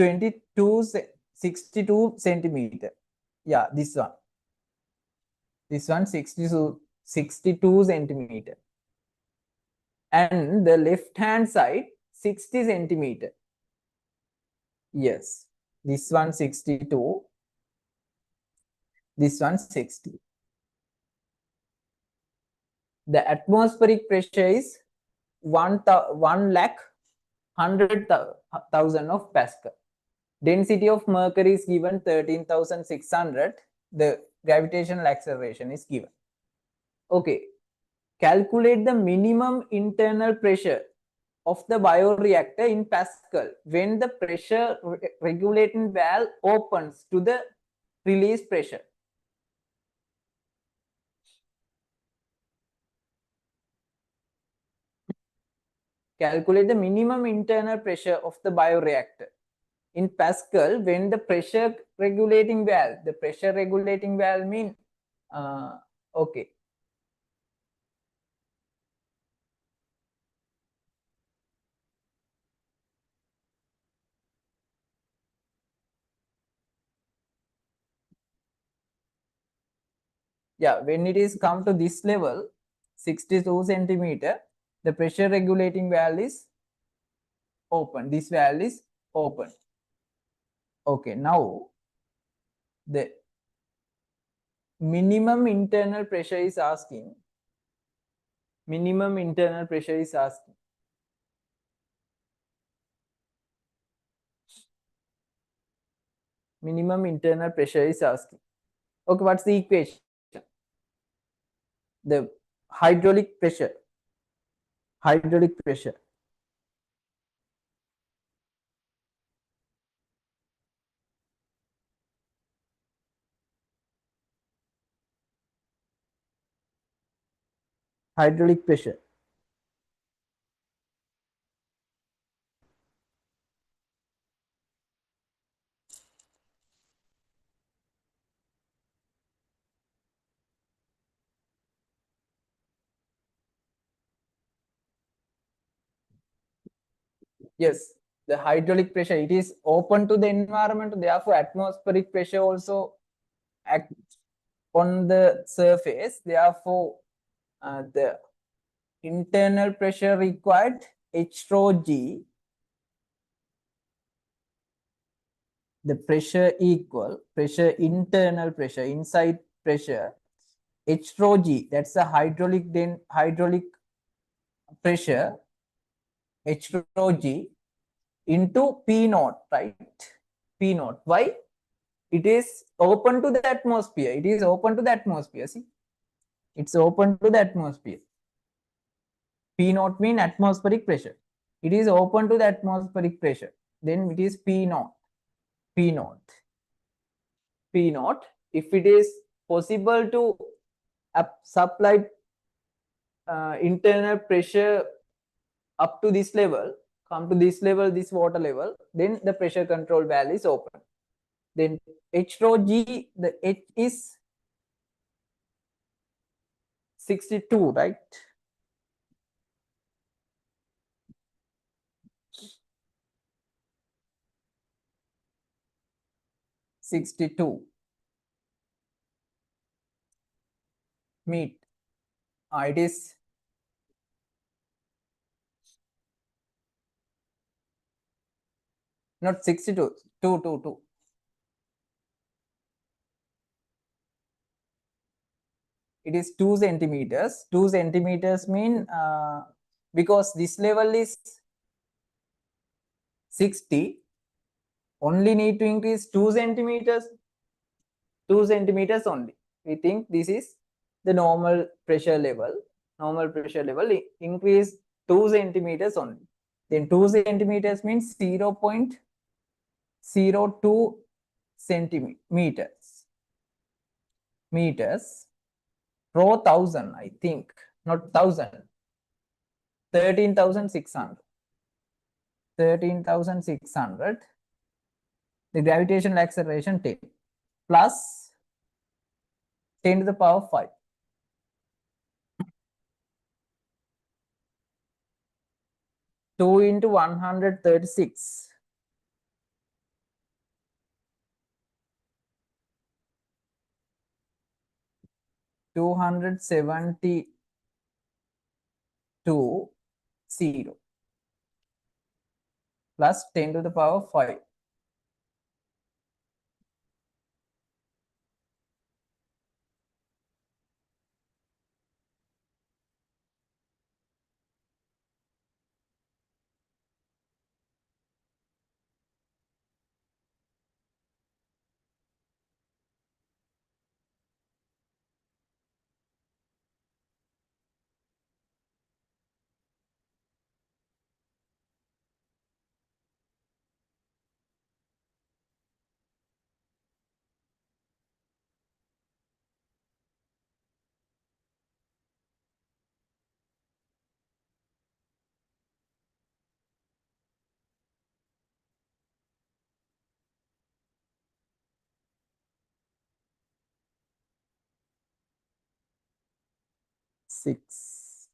62 centimeter. Yeah, this one 62 centimeter, and the left hand side 60 centimeter. Yes, this one 62, this one 60. The atmospheric pressure is 1,100,000 of Pascal. Density of mercury is given 13,600. The gravitational acceleration is given. Okay, calculate the minimum internal pressure of the bioreactor in Pascal when the pressure regulating valve opens to the release pressure. Calculate the minimum internal pressure of the bioreactor in Pascal when the pressure regulating valve mean okay. Yeah, when it is come to this level 62 centimeter, the pressure regulating valve is open. This valve is open. Okay, now the minimum internal pressure is asking. Minimum internal pressure is asking. Minimum internal pressure is asking. Okay, what's the equation? The hydraulic pressure. Hydraulic pressure. Hydraulic pressure. Yes, the hydraulic pressure, it is open to the environment, therefore atmospheric pressure also act on the surface, therefore the internal pressure required H rho G, the pressure equal pressure, internal pressure, inside pressure H rho G, that's the hydraulic pressure H rho G into P naught, right? P naught. Why? It is open to the atmosphere. It is open to the atmosphere. See, it's open to the atmosphere. P naught mean atmospheric pressure. It is open to the atmospheric pressure. Then it is P naught. P naught. P naught. If it is possible to supply internal pressure up to this level, come to this level, this water level, then the pressure control valve is open. Then H rho G, the H is 62, right? 62 meet. It is not 62, 2. It is 2 centimeters. 2 centimeters mean because this level is 60, only need to increase 2 centimeters. 2 centimeters only. We think this is the normal pressure level. Normal pressure level increase 2 centimeters only. Then 2 centimeters means 0.02 centimeters. Meters. Rho 1000, I think, not 1000. 13,600. 13,600. The gravitational acceleration 10 plus 10 to the power 5. 2 into 136. 272 0 plus 10 to the power 5. Six.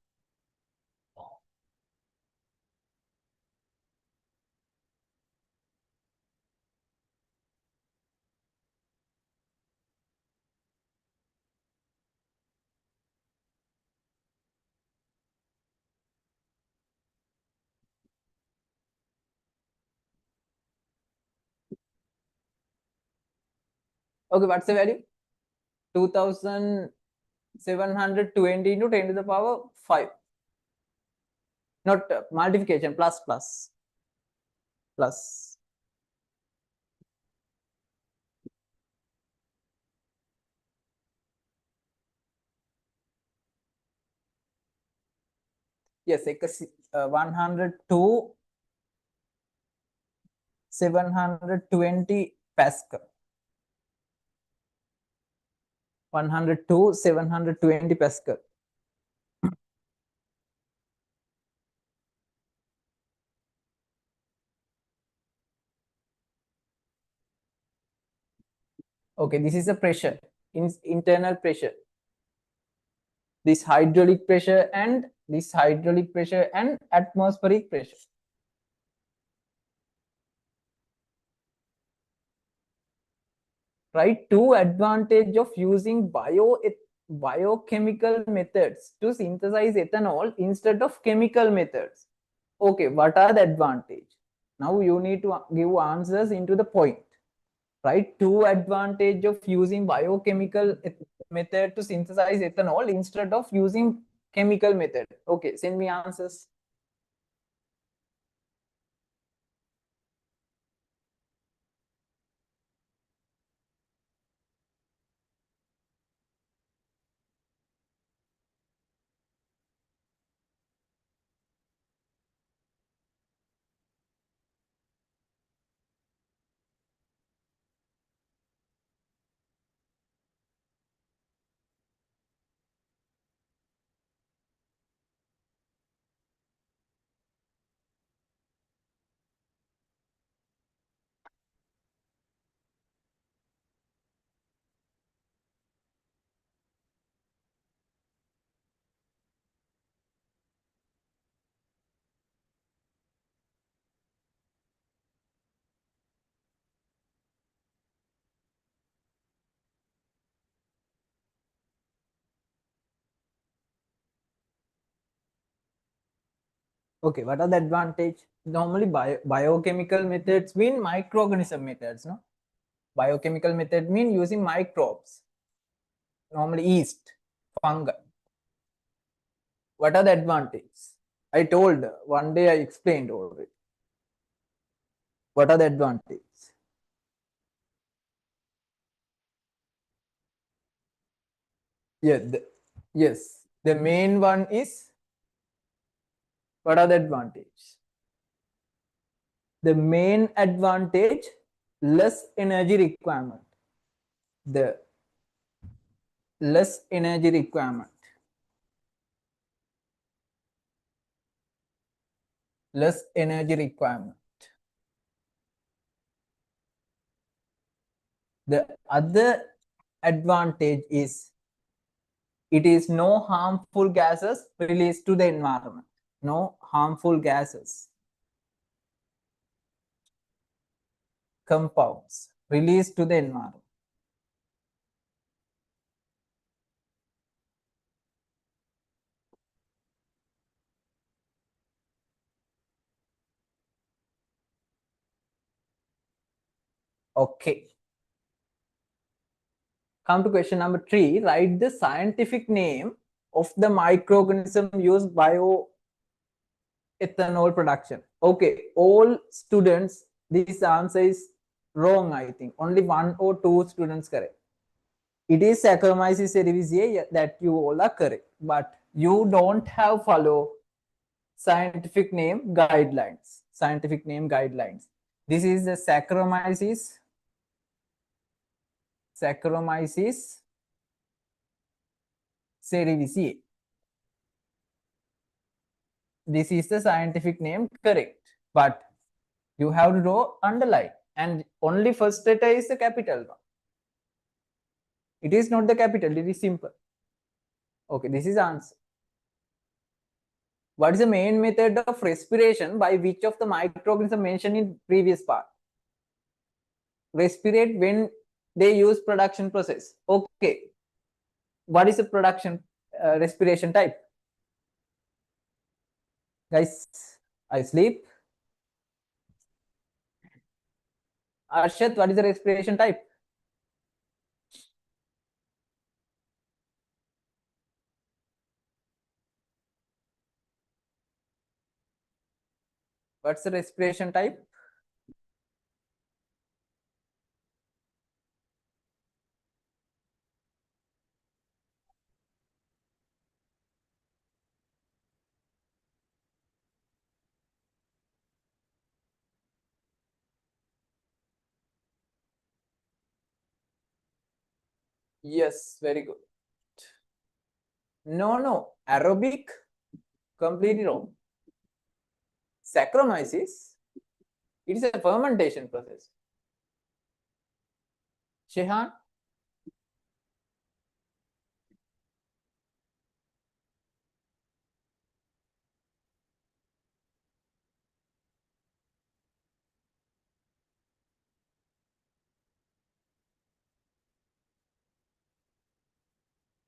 Okay, what's the value? 2720 into 10 to the power 5. Not multiplication, plus. Yes, 102 720 Pascal. 102 720 Pascal. Okay, this is the pressure, internal pressure. This hydraulic pressure and atmospheric pressure. right? Two advantage of using biochemical methods to synthesize ethanol instead of chemical methods. Okay, what are the advantage? Now you need to give answers into the point, right? Two advantage of using biochemical method to synthesize ethanol instead of using chemical method. Okay, send me answers. Okay, what are the advantage? Normally biochemical methods mean microorganism methods, no? Biochemical method mean using microbes, normally yeast, fungi. What are the advantages? I told one day, I explained already. What are the advantages? Yeah, yes. The main one is, what are the advantages? The main advantage, less energy requirement. The less energy requirement. Less energy requirement. The other advantage is it is no harmful gases released to the environment. No harmful gases, compounds released to the environment. Okay. Come to question number 3. Write the scientific name of the microorganism used bioethanol production. Okay, all students, this answer is wrong, I think. Only 1 or 2 students correct. It is Saccharomyces cerevisiae that you all are correct, but you don't have follow scientific name guidelines. Scientific name guidelines. This is the Saccharomyces cerevisiae. This is the scientific name, correct, but you have to draw underline, and only first letter is the capital one. It is not the capital, it is simple. Okay, this is answer. What is the main method of respiration by which of the microorganisms mentioned in previous part? Respirate when they use production process. Okay, what is the production respiration type? Guys, I sleep. Arshad, what is the respiration type? What's the respiration type? Yes, very good. No, aerobic, completely wrong. Saccharomyces, it is a fermentation process. Shehan,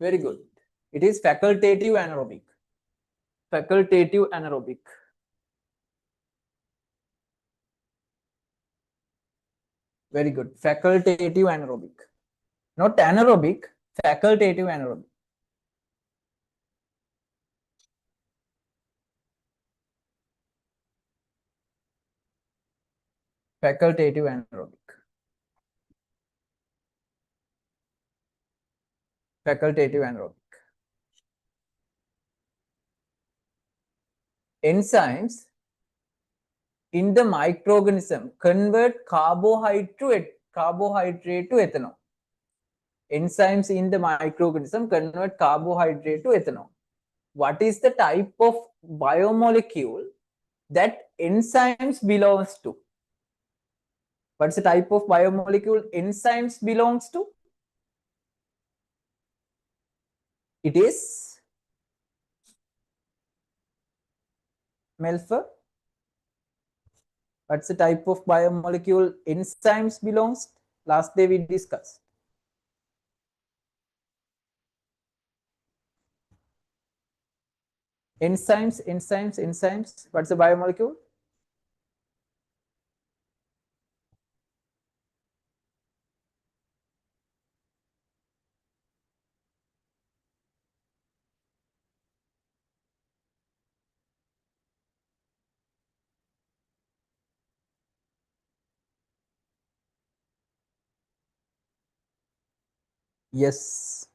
Very good. It is facultative anaerobic. Facultative anaerobic. Very good. Facultative anaerobic. Not anaerobic, facultative anaerobic. Facultative anaerobic. Facultative anaerobic. Enzymes in the microorganism convert carbohydrate to ethanol. Enzymes in the microorganism convert carbohydrate to ethanol. What is the type of biomolecule that enzymes belongs to? What's the type of biomolecule enzymes belongs to? It is Melfer. What's the type of biomolecule enzymes belongs? Last day we discussed. Enzymes. What's the biomolecule? Yes.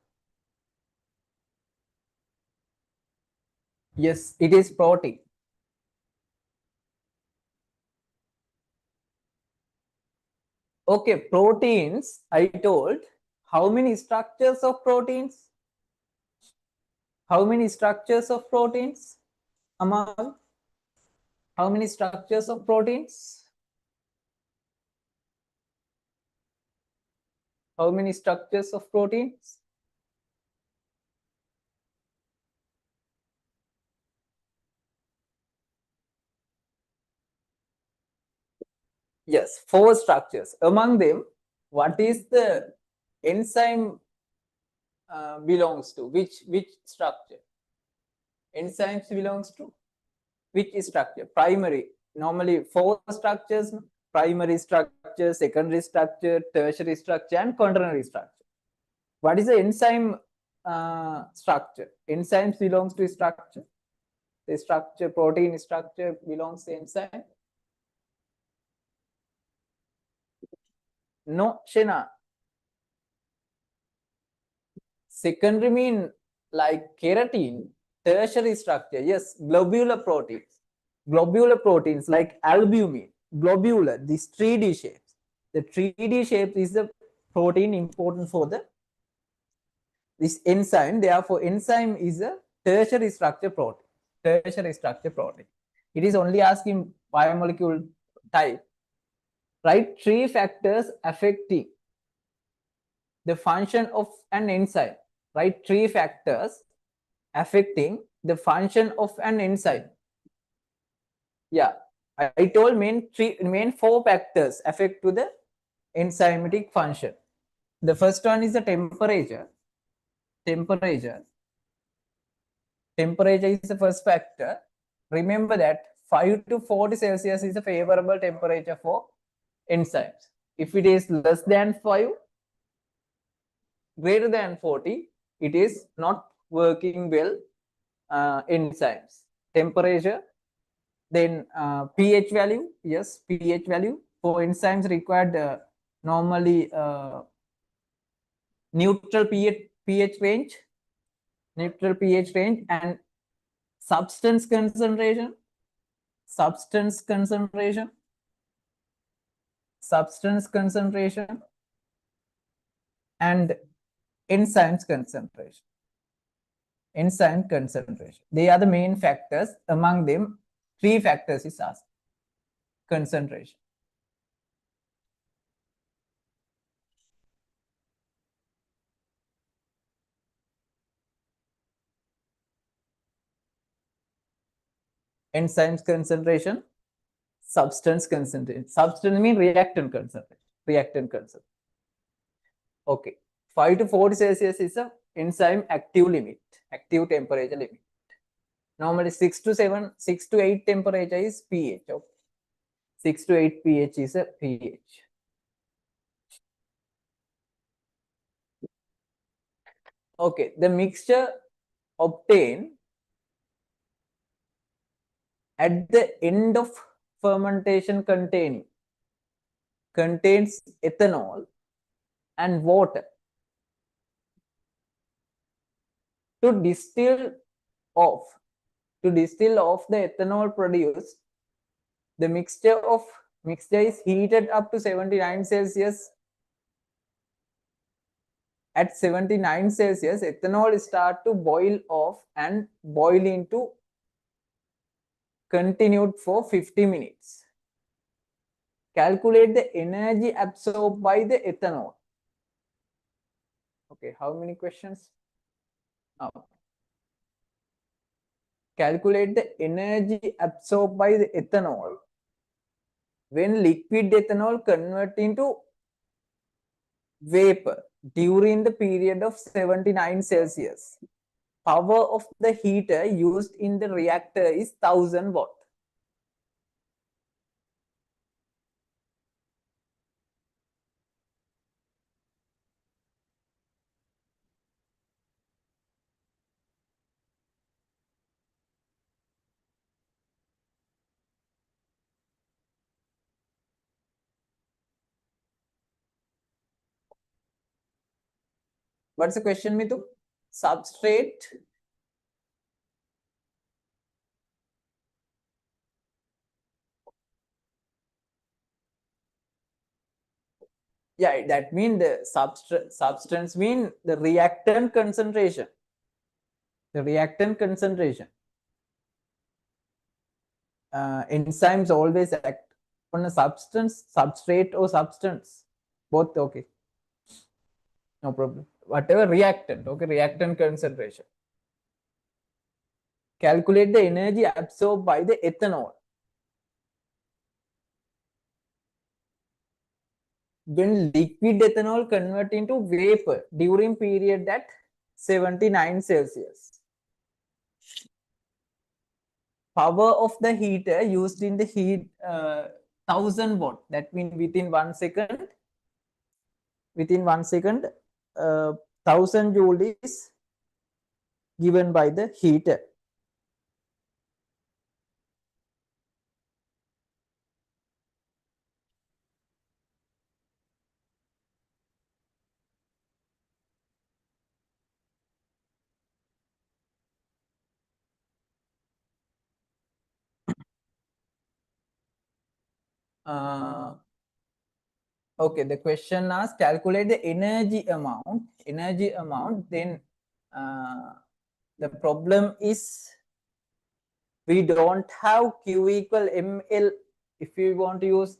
Yes, it is protein. Okay, proteins, I told. How many structures of proteins? How many structures of proteins? Amal? How many structures of proteins? How many structures of proteins? Yes, 4 structures. Among them, what is the enzyme belongs to? Which structure? Enzymes belongs to which structure? Primary. Normally 4 structures: primary structure, secondary structure, tertiary structure, and quaternary structure. What is the enzyme structure? Enzymes belongs to structure. The structure, protein structure belongs to enzyme. No, Shena. Secondary mean like keratin. Tertiary structure, yes, globular proteins. Globular proteins like albumin, globular, these 3D shapes. The 3D shape is the protein important for this enzyme. Therefore, enzyme is a tertiary structure protein. Tertiary structure protein. It is only asking biomolecule type. Right? 3 factors affecting the function of an enzyme. Right? 3 factors affecting the function of an enzyme. Yeah, I told main 4 factors affect to the enzymatic function. The first one is the temperature. Temperature is the first factor. Remember that 5 to 40 Celsius is a favorable temperature for enzymes. If it is less than 5, greater than 40, it is not working well. Enzymes. Temperature. Then pH value. Yes, pH value. For enzymes required normally neutral pH range. Neutral pH range and substance concentration. Substance concentration. Substance concentration. And enzymes concentration. Enzyme concentration. They are the main factors. Among them, 3 factors is asked. Concentration. Enzymes concentration. Substance concentration. Substance means reactant concentration. Reactant concentration. Okay. 5 to 40 Celsius is a enzyme active limit, active temperature limit. Normally 6 to 8 temperature is pH. Okay. 6 to 8 pH is a pH. Okay, the mixture obtained at the end of fermentation contains ethanol and water. To distill off the ethanol produced, the mixture is heated up to 79 Celsius. At 79 Celsius, ethanol start to boil off and boil into continued for 50 minutes. Calculate the energy absorbed by the ethanol. Okay, how many questions? Calculate the energy absorbed by the ethanol when liquid ethanol convert into vapor during the period of 79 Celsius. Power of the heater used in the reactor is 1000 watt. What's the question, Mithu? Substrate. Yeah, that means the substance mean the reactant concentration. The reactant concentration. Enzymes always act on a substance, substrate or substance. Both okay. No problem. Whatever reactant, okay, reactant concentration. Calculate the energy absorbed by the ethanol when liquid ethanol convert into vapor during period at 79 Celsius. Power of the heater used in the heat 1000 watt. That means within 1 second, 1000 joule is given by the heater. Okay, the question asks calculate the energy amount. Then the problem is we don't have Q equal ML. If we want to use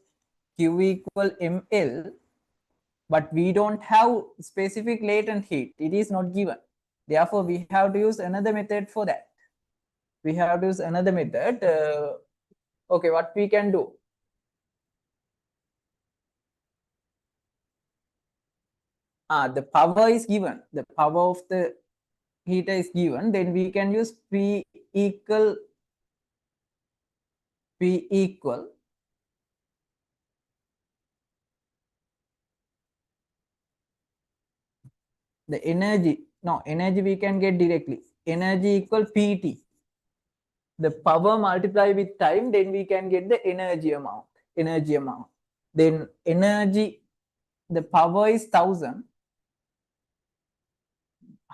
Q equal ML, but we don't have specific latent heat. It is not given. Therefore, we have to use another method for that. We have to use another method. Okay, what we can do? The power is given. The power of the heater is given. Then we can use P equal the energy. No, energy we can get directly. Energy equal PT. The power multiplied with time, then we can get the energy amount. Then energy, the power is 1000.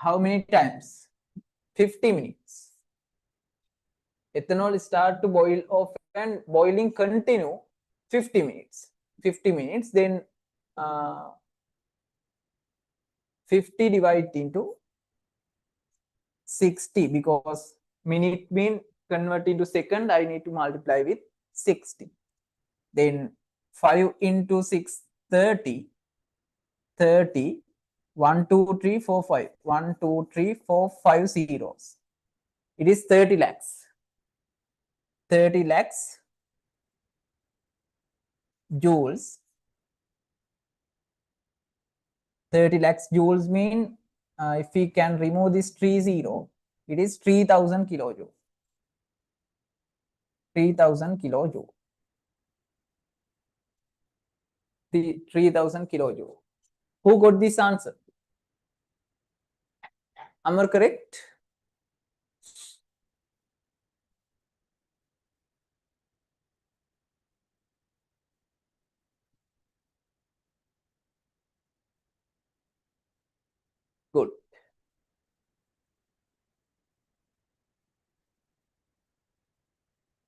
How many times? 50 minutes. Ethanol start to boil off and boiling continue 50 minutes. 50 minutes, then 50 divided into 60 because minute mean convert into second. I need to multiply with 60. Then 5 into 6, 30. 30. 1, 2, 3, 4, 5. 1, 2, 3, 4, 5 zeros. It is 30 lakhs. 30 lakhs joules. 30 lakhs joules mean if we can remove this 30, it is 3000 kilojoule. 3000 kilojoule. 3000 kilojoule. Who got this answer? Am I correct? Good.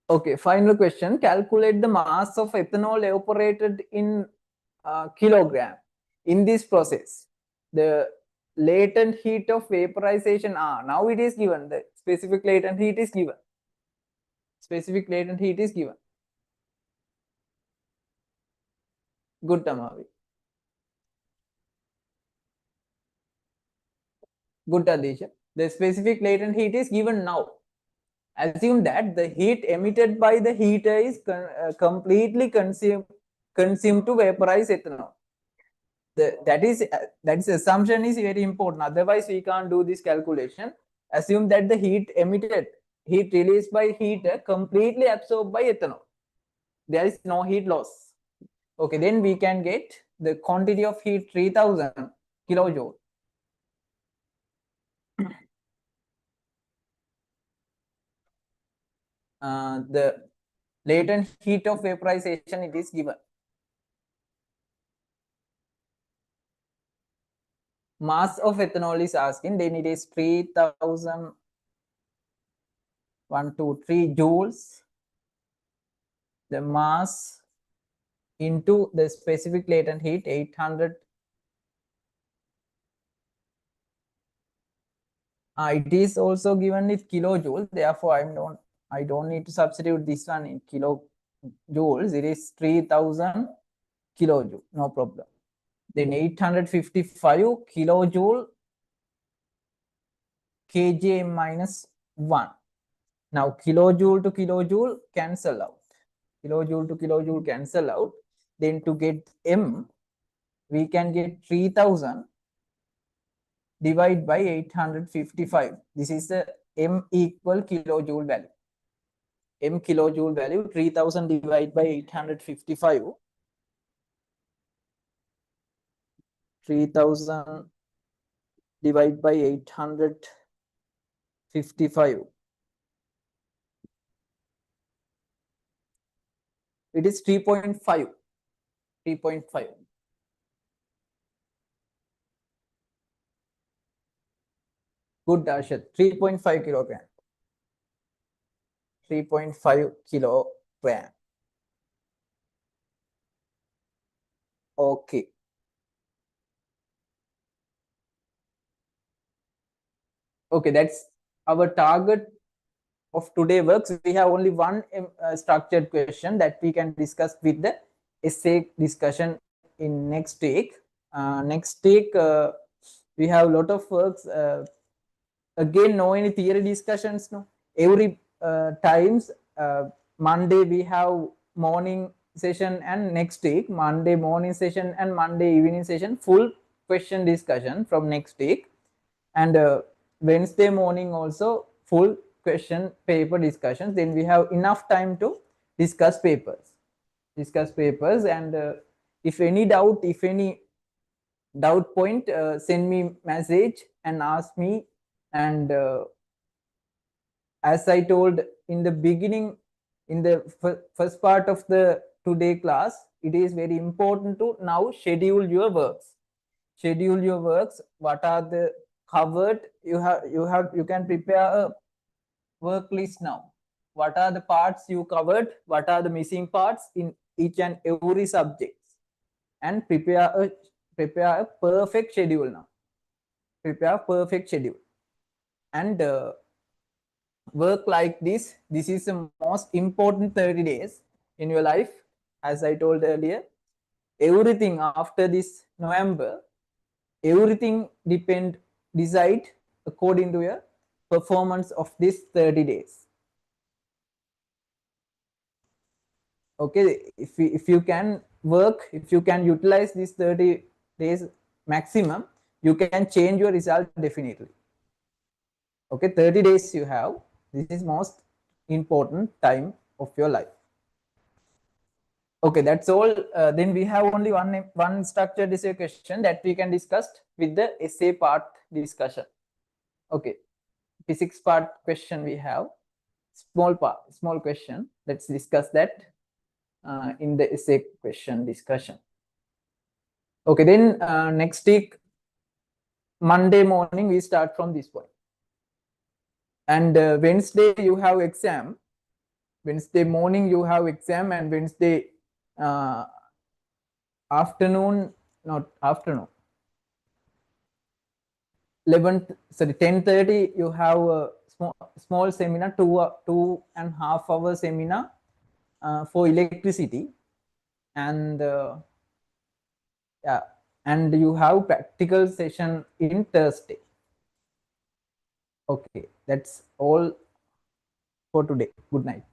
Okay, final question. Calculate the mass of ethanol evaporated in kilogram. In this process, the latent heat of vaporization, now it is given, the specific latent heat is given. Specific latent heat is given. Good, Tamavi. Good, Adisha. The specific latent heat is given now. Assume that the heat emitted by the heater is completely consumed to vaporize ethanol. That is assumption is very important. Otherwise, we can't do this calculation. Assume that the heat released by heater completely absorbed by ethanol. There is no heat loss. Okay, then we can get the quantity of heat 3000 kilojoule. The latent heat of vaporization, it is given. Mass of ethanol is asking, then it is 300123 joules. The mass into the specific latent heat 800. It is also given with kilojoule. Therefore, I don't need to substitute this one in kilojoules. It is 3000 kilojoule. No problem. Then 855 kilojoule kJ minus 1. Now kilojoule to kilojoule cancel out. Kilojoule to kilojoule cancel out. Then to get M, we can get 3000 divided by 855. This is the M equal kilojoule value. M kilojoule value 3000 divided by 855. 3000 divided by 855. It is 3.5. 3.5. Good, Darshad. 3.5 kilogram. 3.5 kilogram. Okay. Okay, that's our target of today works. We have only one structured question that we can discuss with the essay discussion in next week. Next week, we have a lot of works. Again, no any theory discussions. No, every times Monday we have morning session, and next week Monday morning session and Monday evening session full question discussion from next week, and Wednesday morning also full question paper discussions. Then we have enough time to discuss papers. And if any doubt point, send me message and ask me. And as I told in the beginning, in the first part of the today class, it is very important to now schedule your works. What are the covered? You can prepare a work list now. What are the parts you covered? What are the missing parts in each and every subject? And prepare a perfect schedule now. Prepare a perfect schedule and work like this. This is the most important 30 days in your life. As I told earlier, everything after this November, everything decide according to your performance of this 30 days. Okay, if you can work, if you can utilize these 30 days maximum, you can change your result definitely. Okay, 30 days you have. This is most important time of your life. Okay, that's all. Then we have only one structured essay question that we can discuss with the essay part discussion. Okay, physics part question we have small question. Let's discuss that in the essay question discussion. Okay, then next week Monday morning we start from this point, and Wednesday you have exam. Wednesday morning you have exam, and Wednesday afternoon, not afternoon, 11th, sorry, 10:30 you have a small seminar, 2.5 hour seminar for electricity, and yeah, and you have practical session in Thursday. Okay, that's all for today. Good night.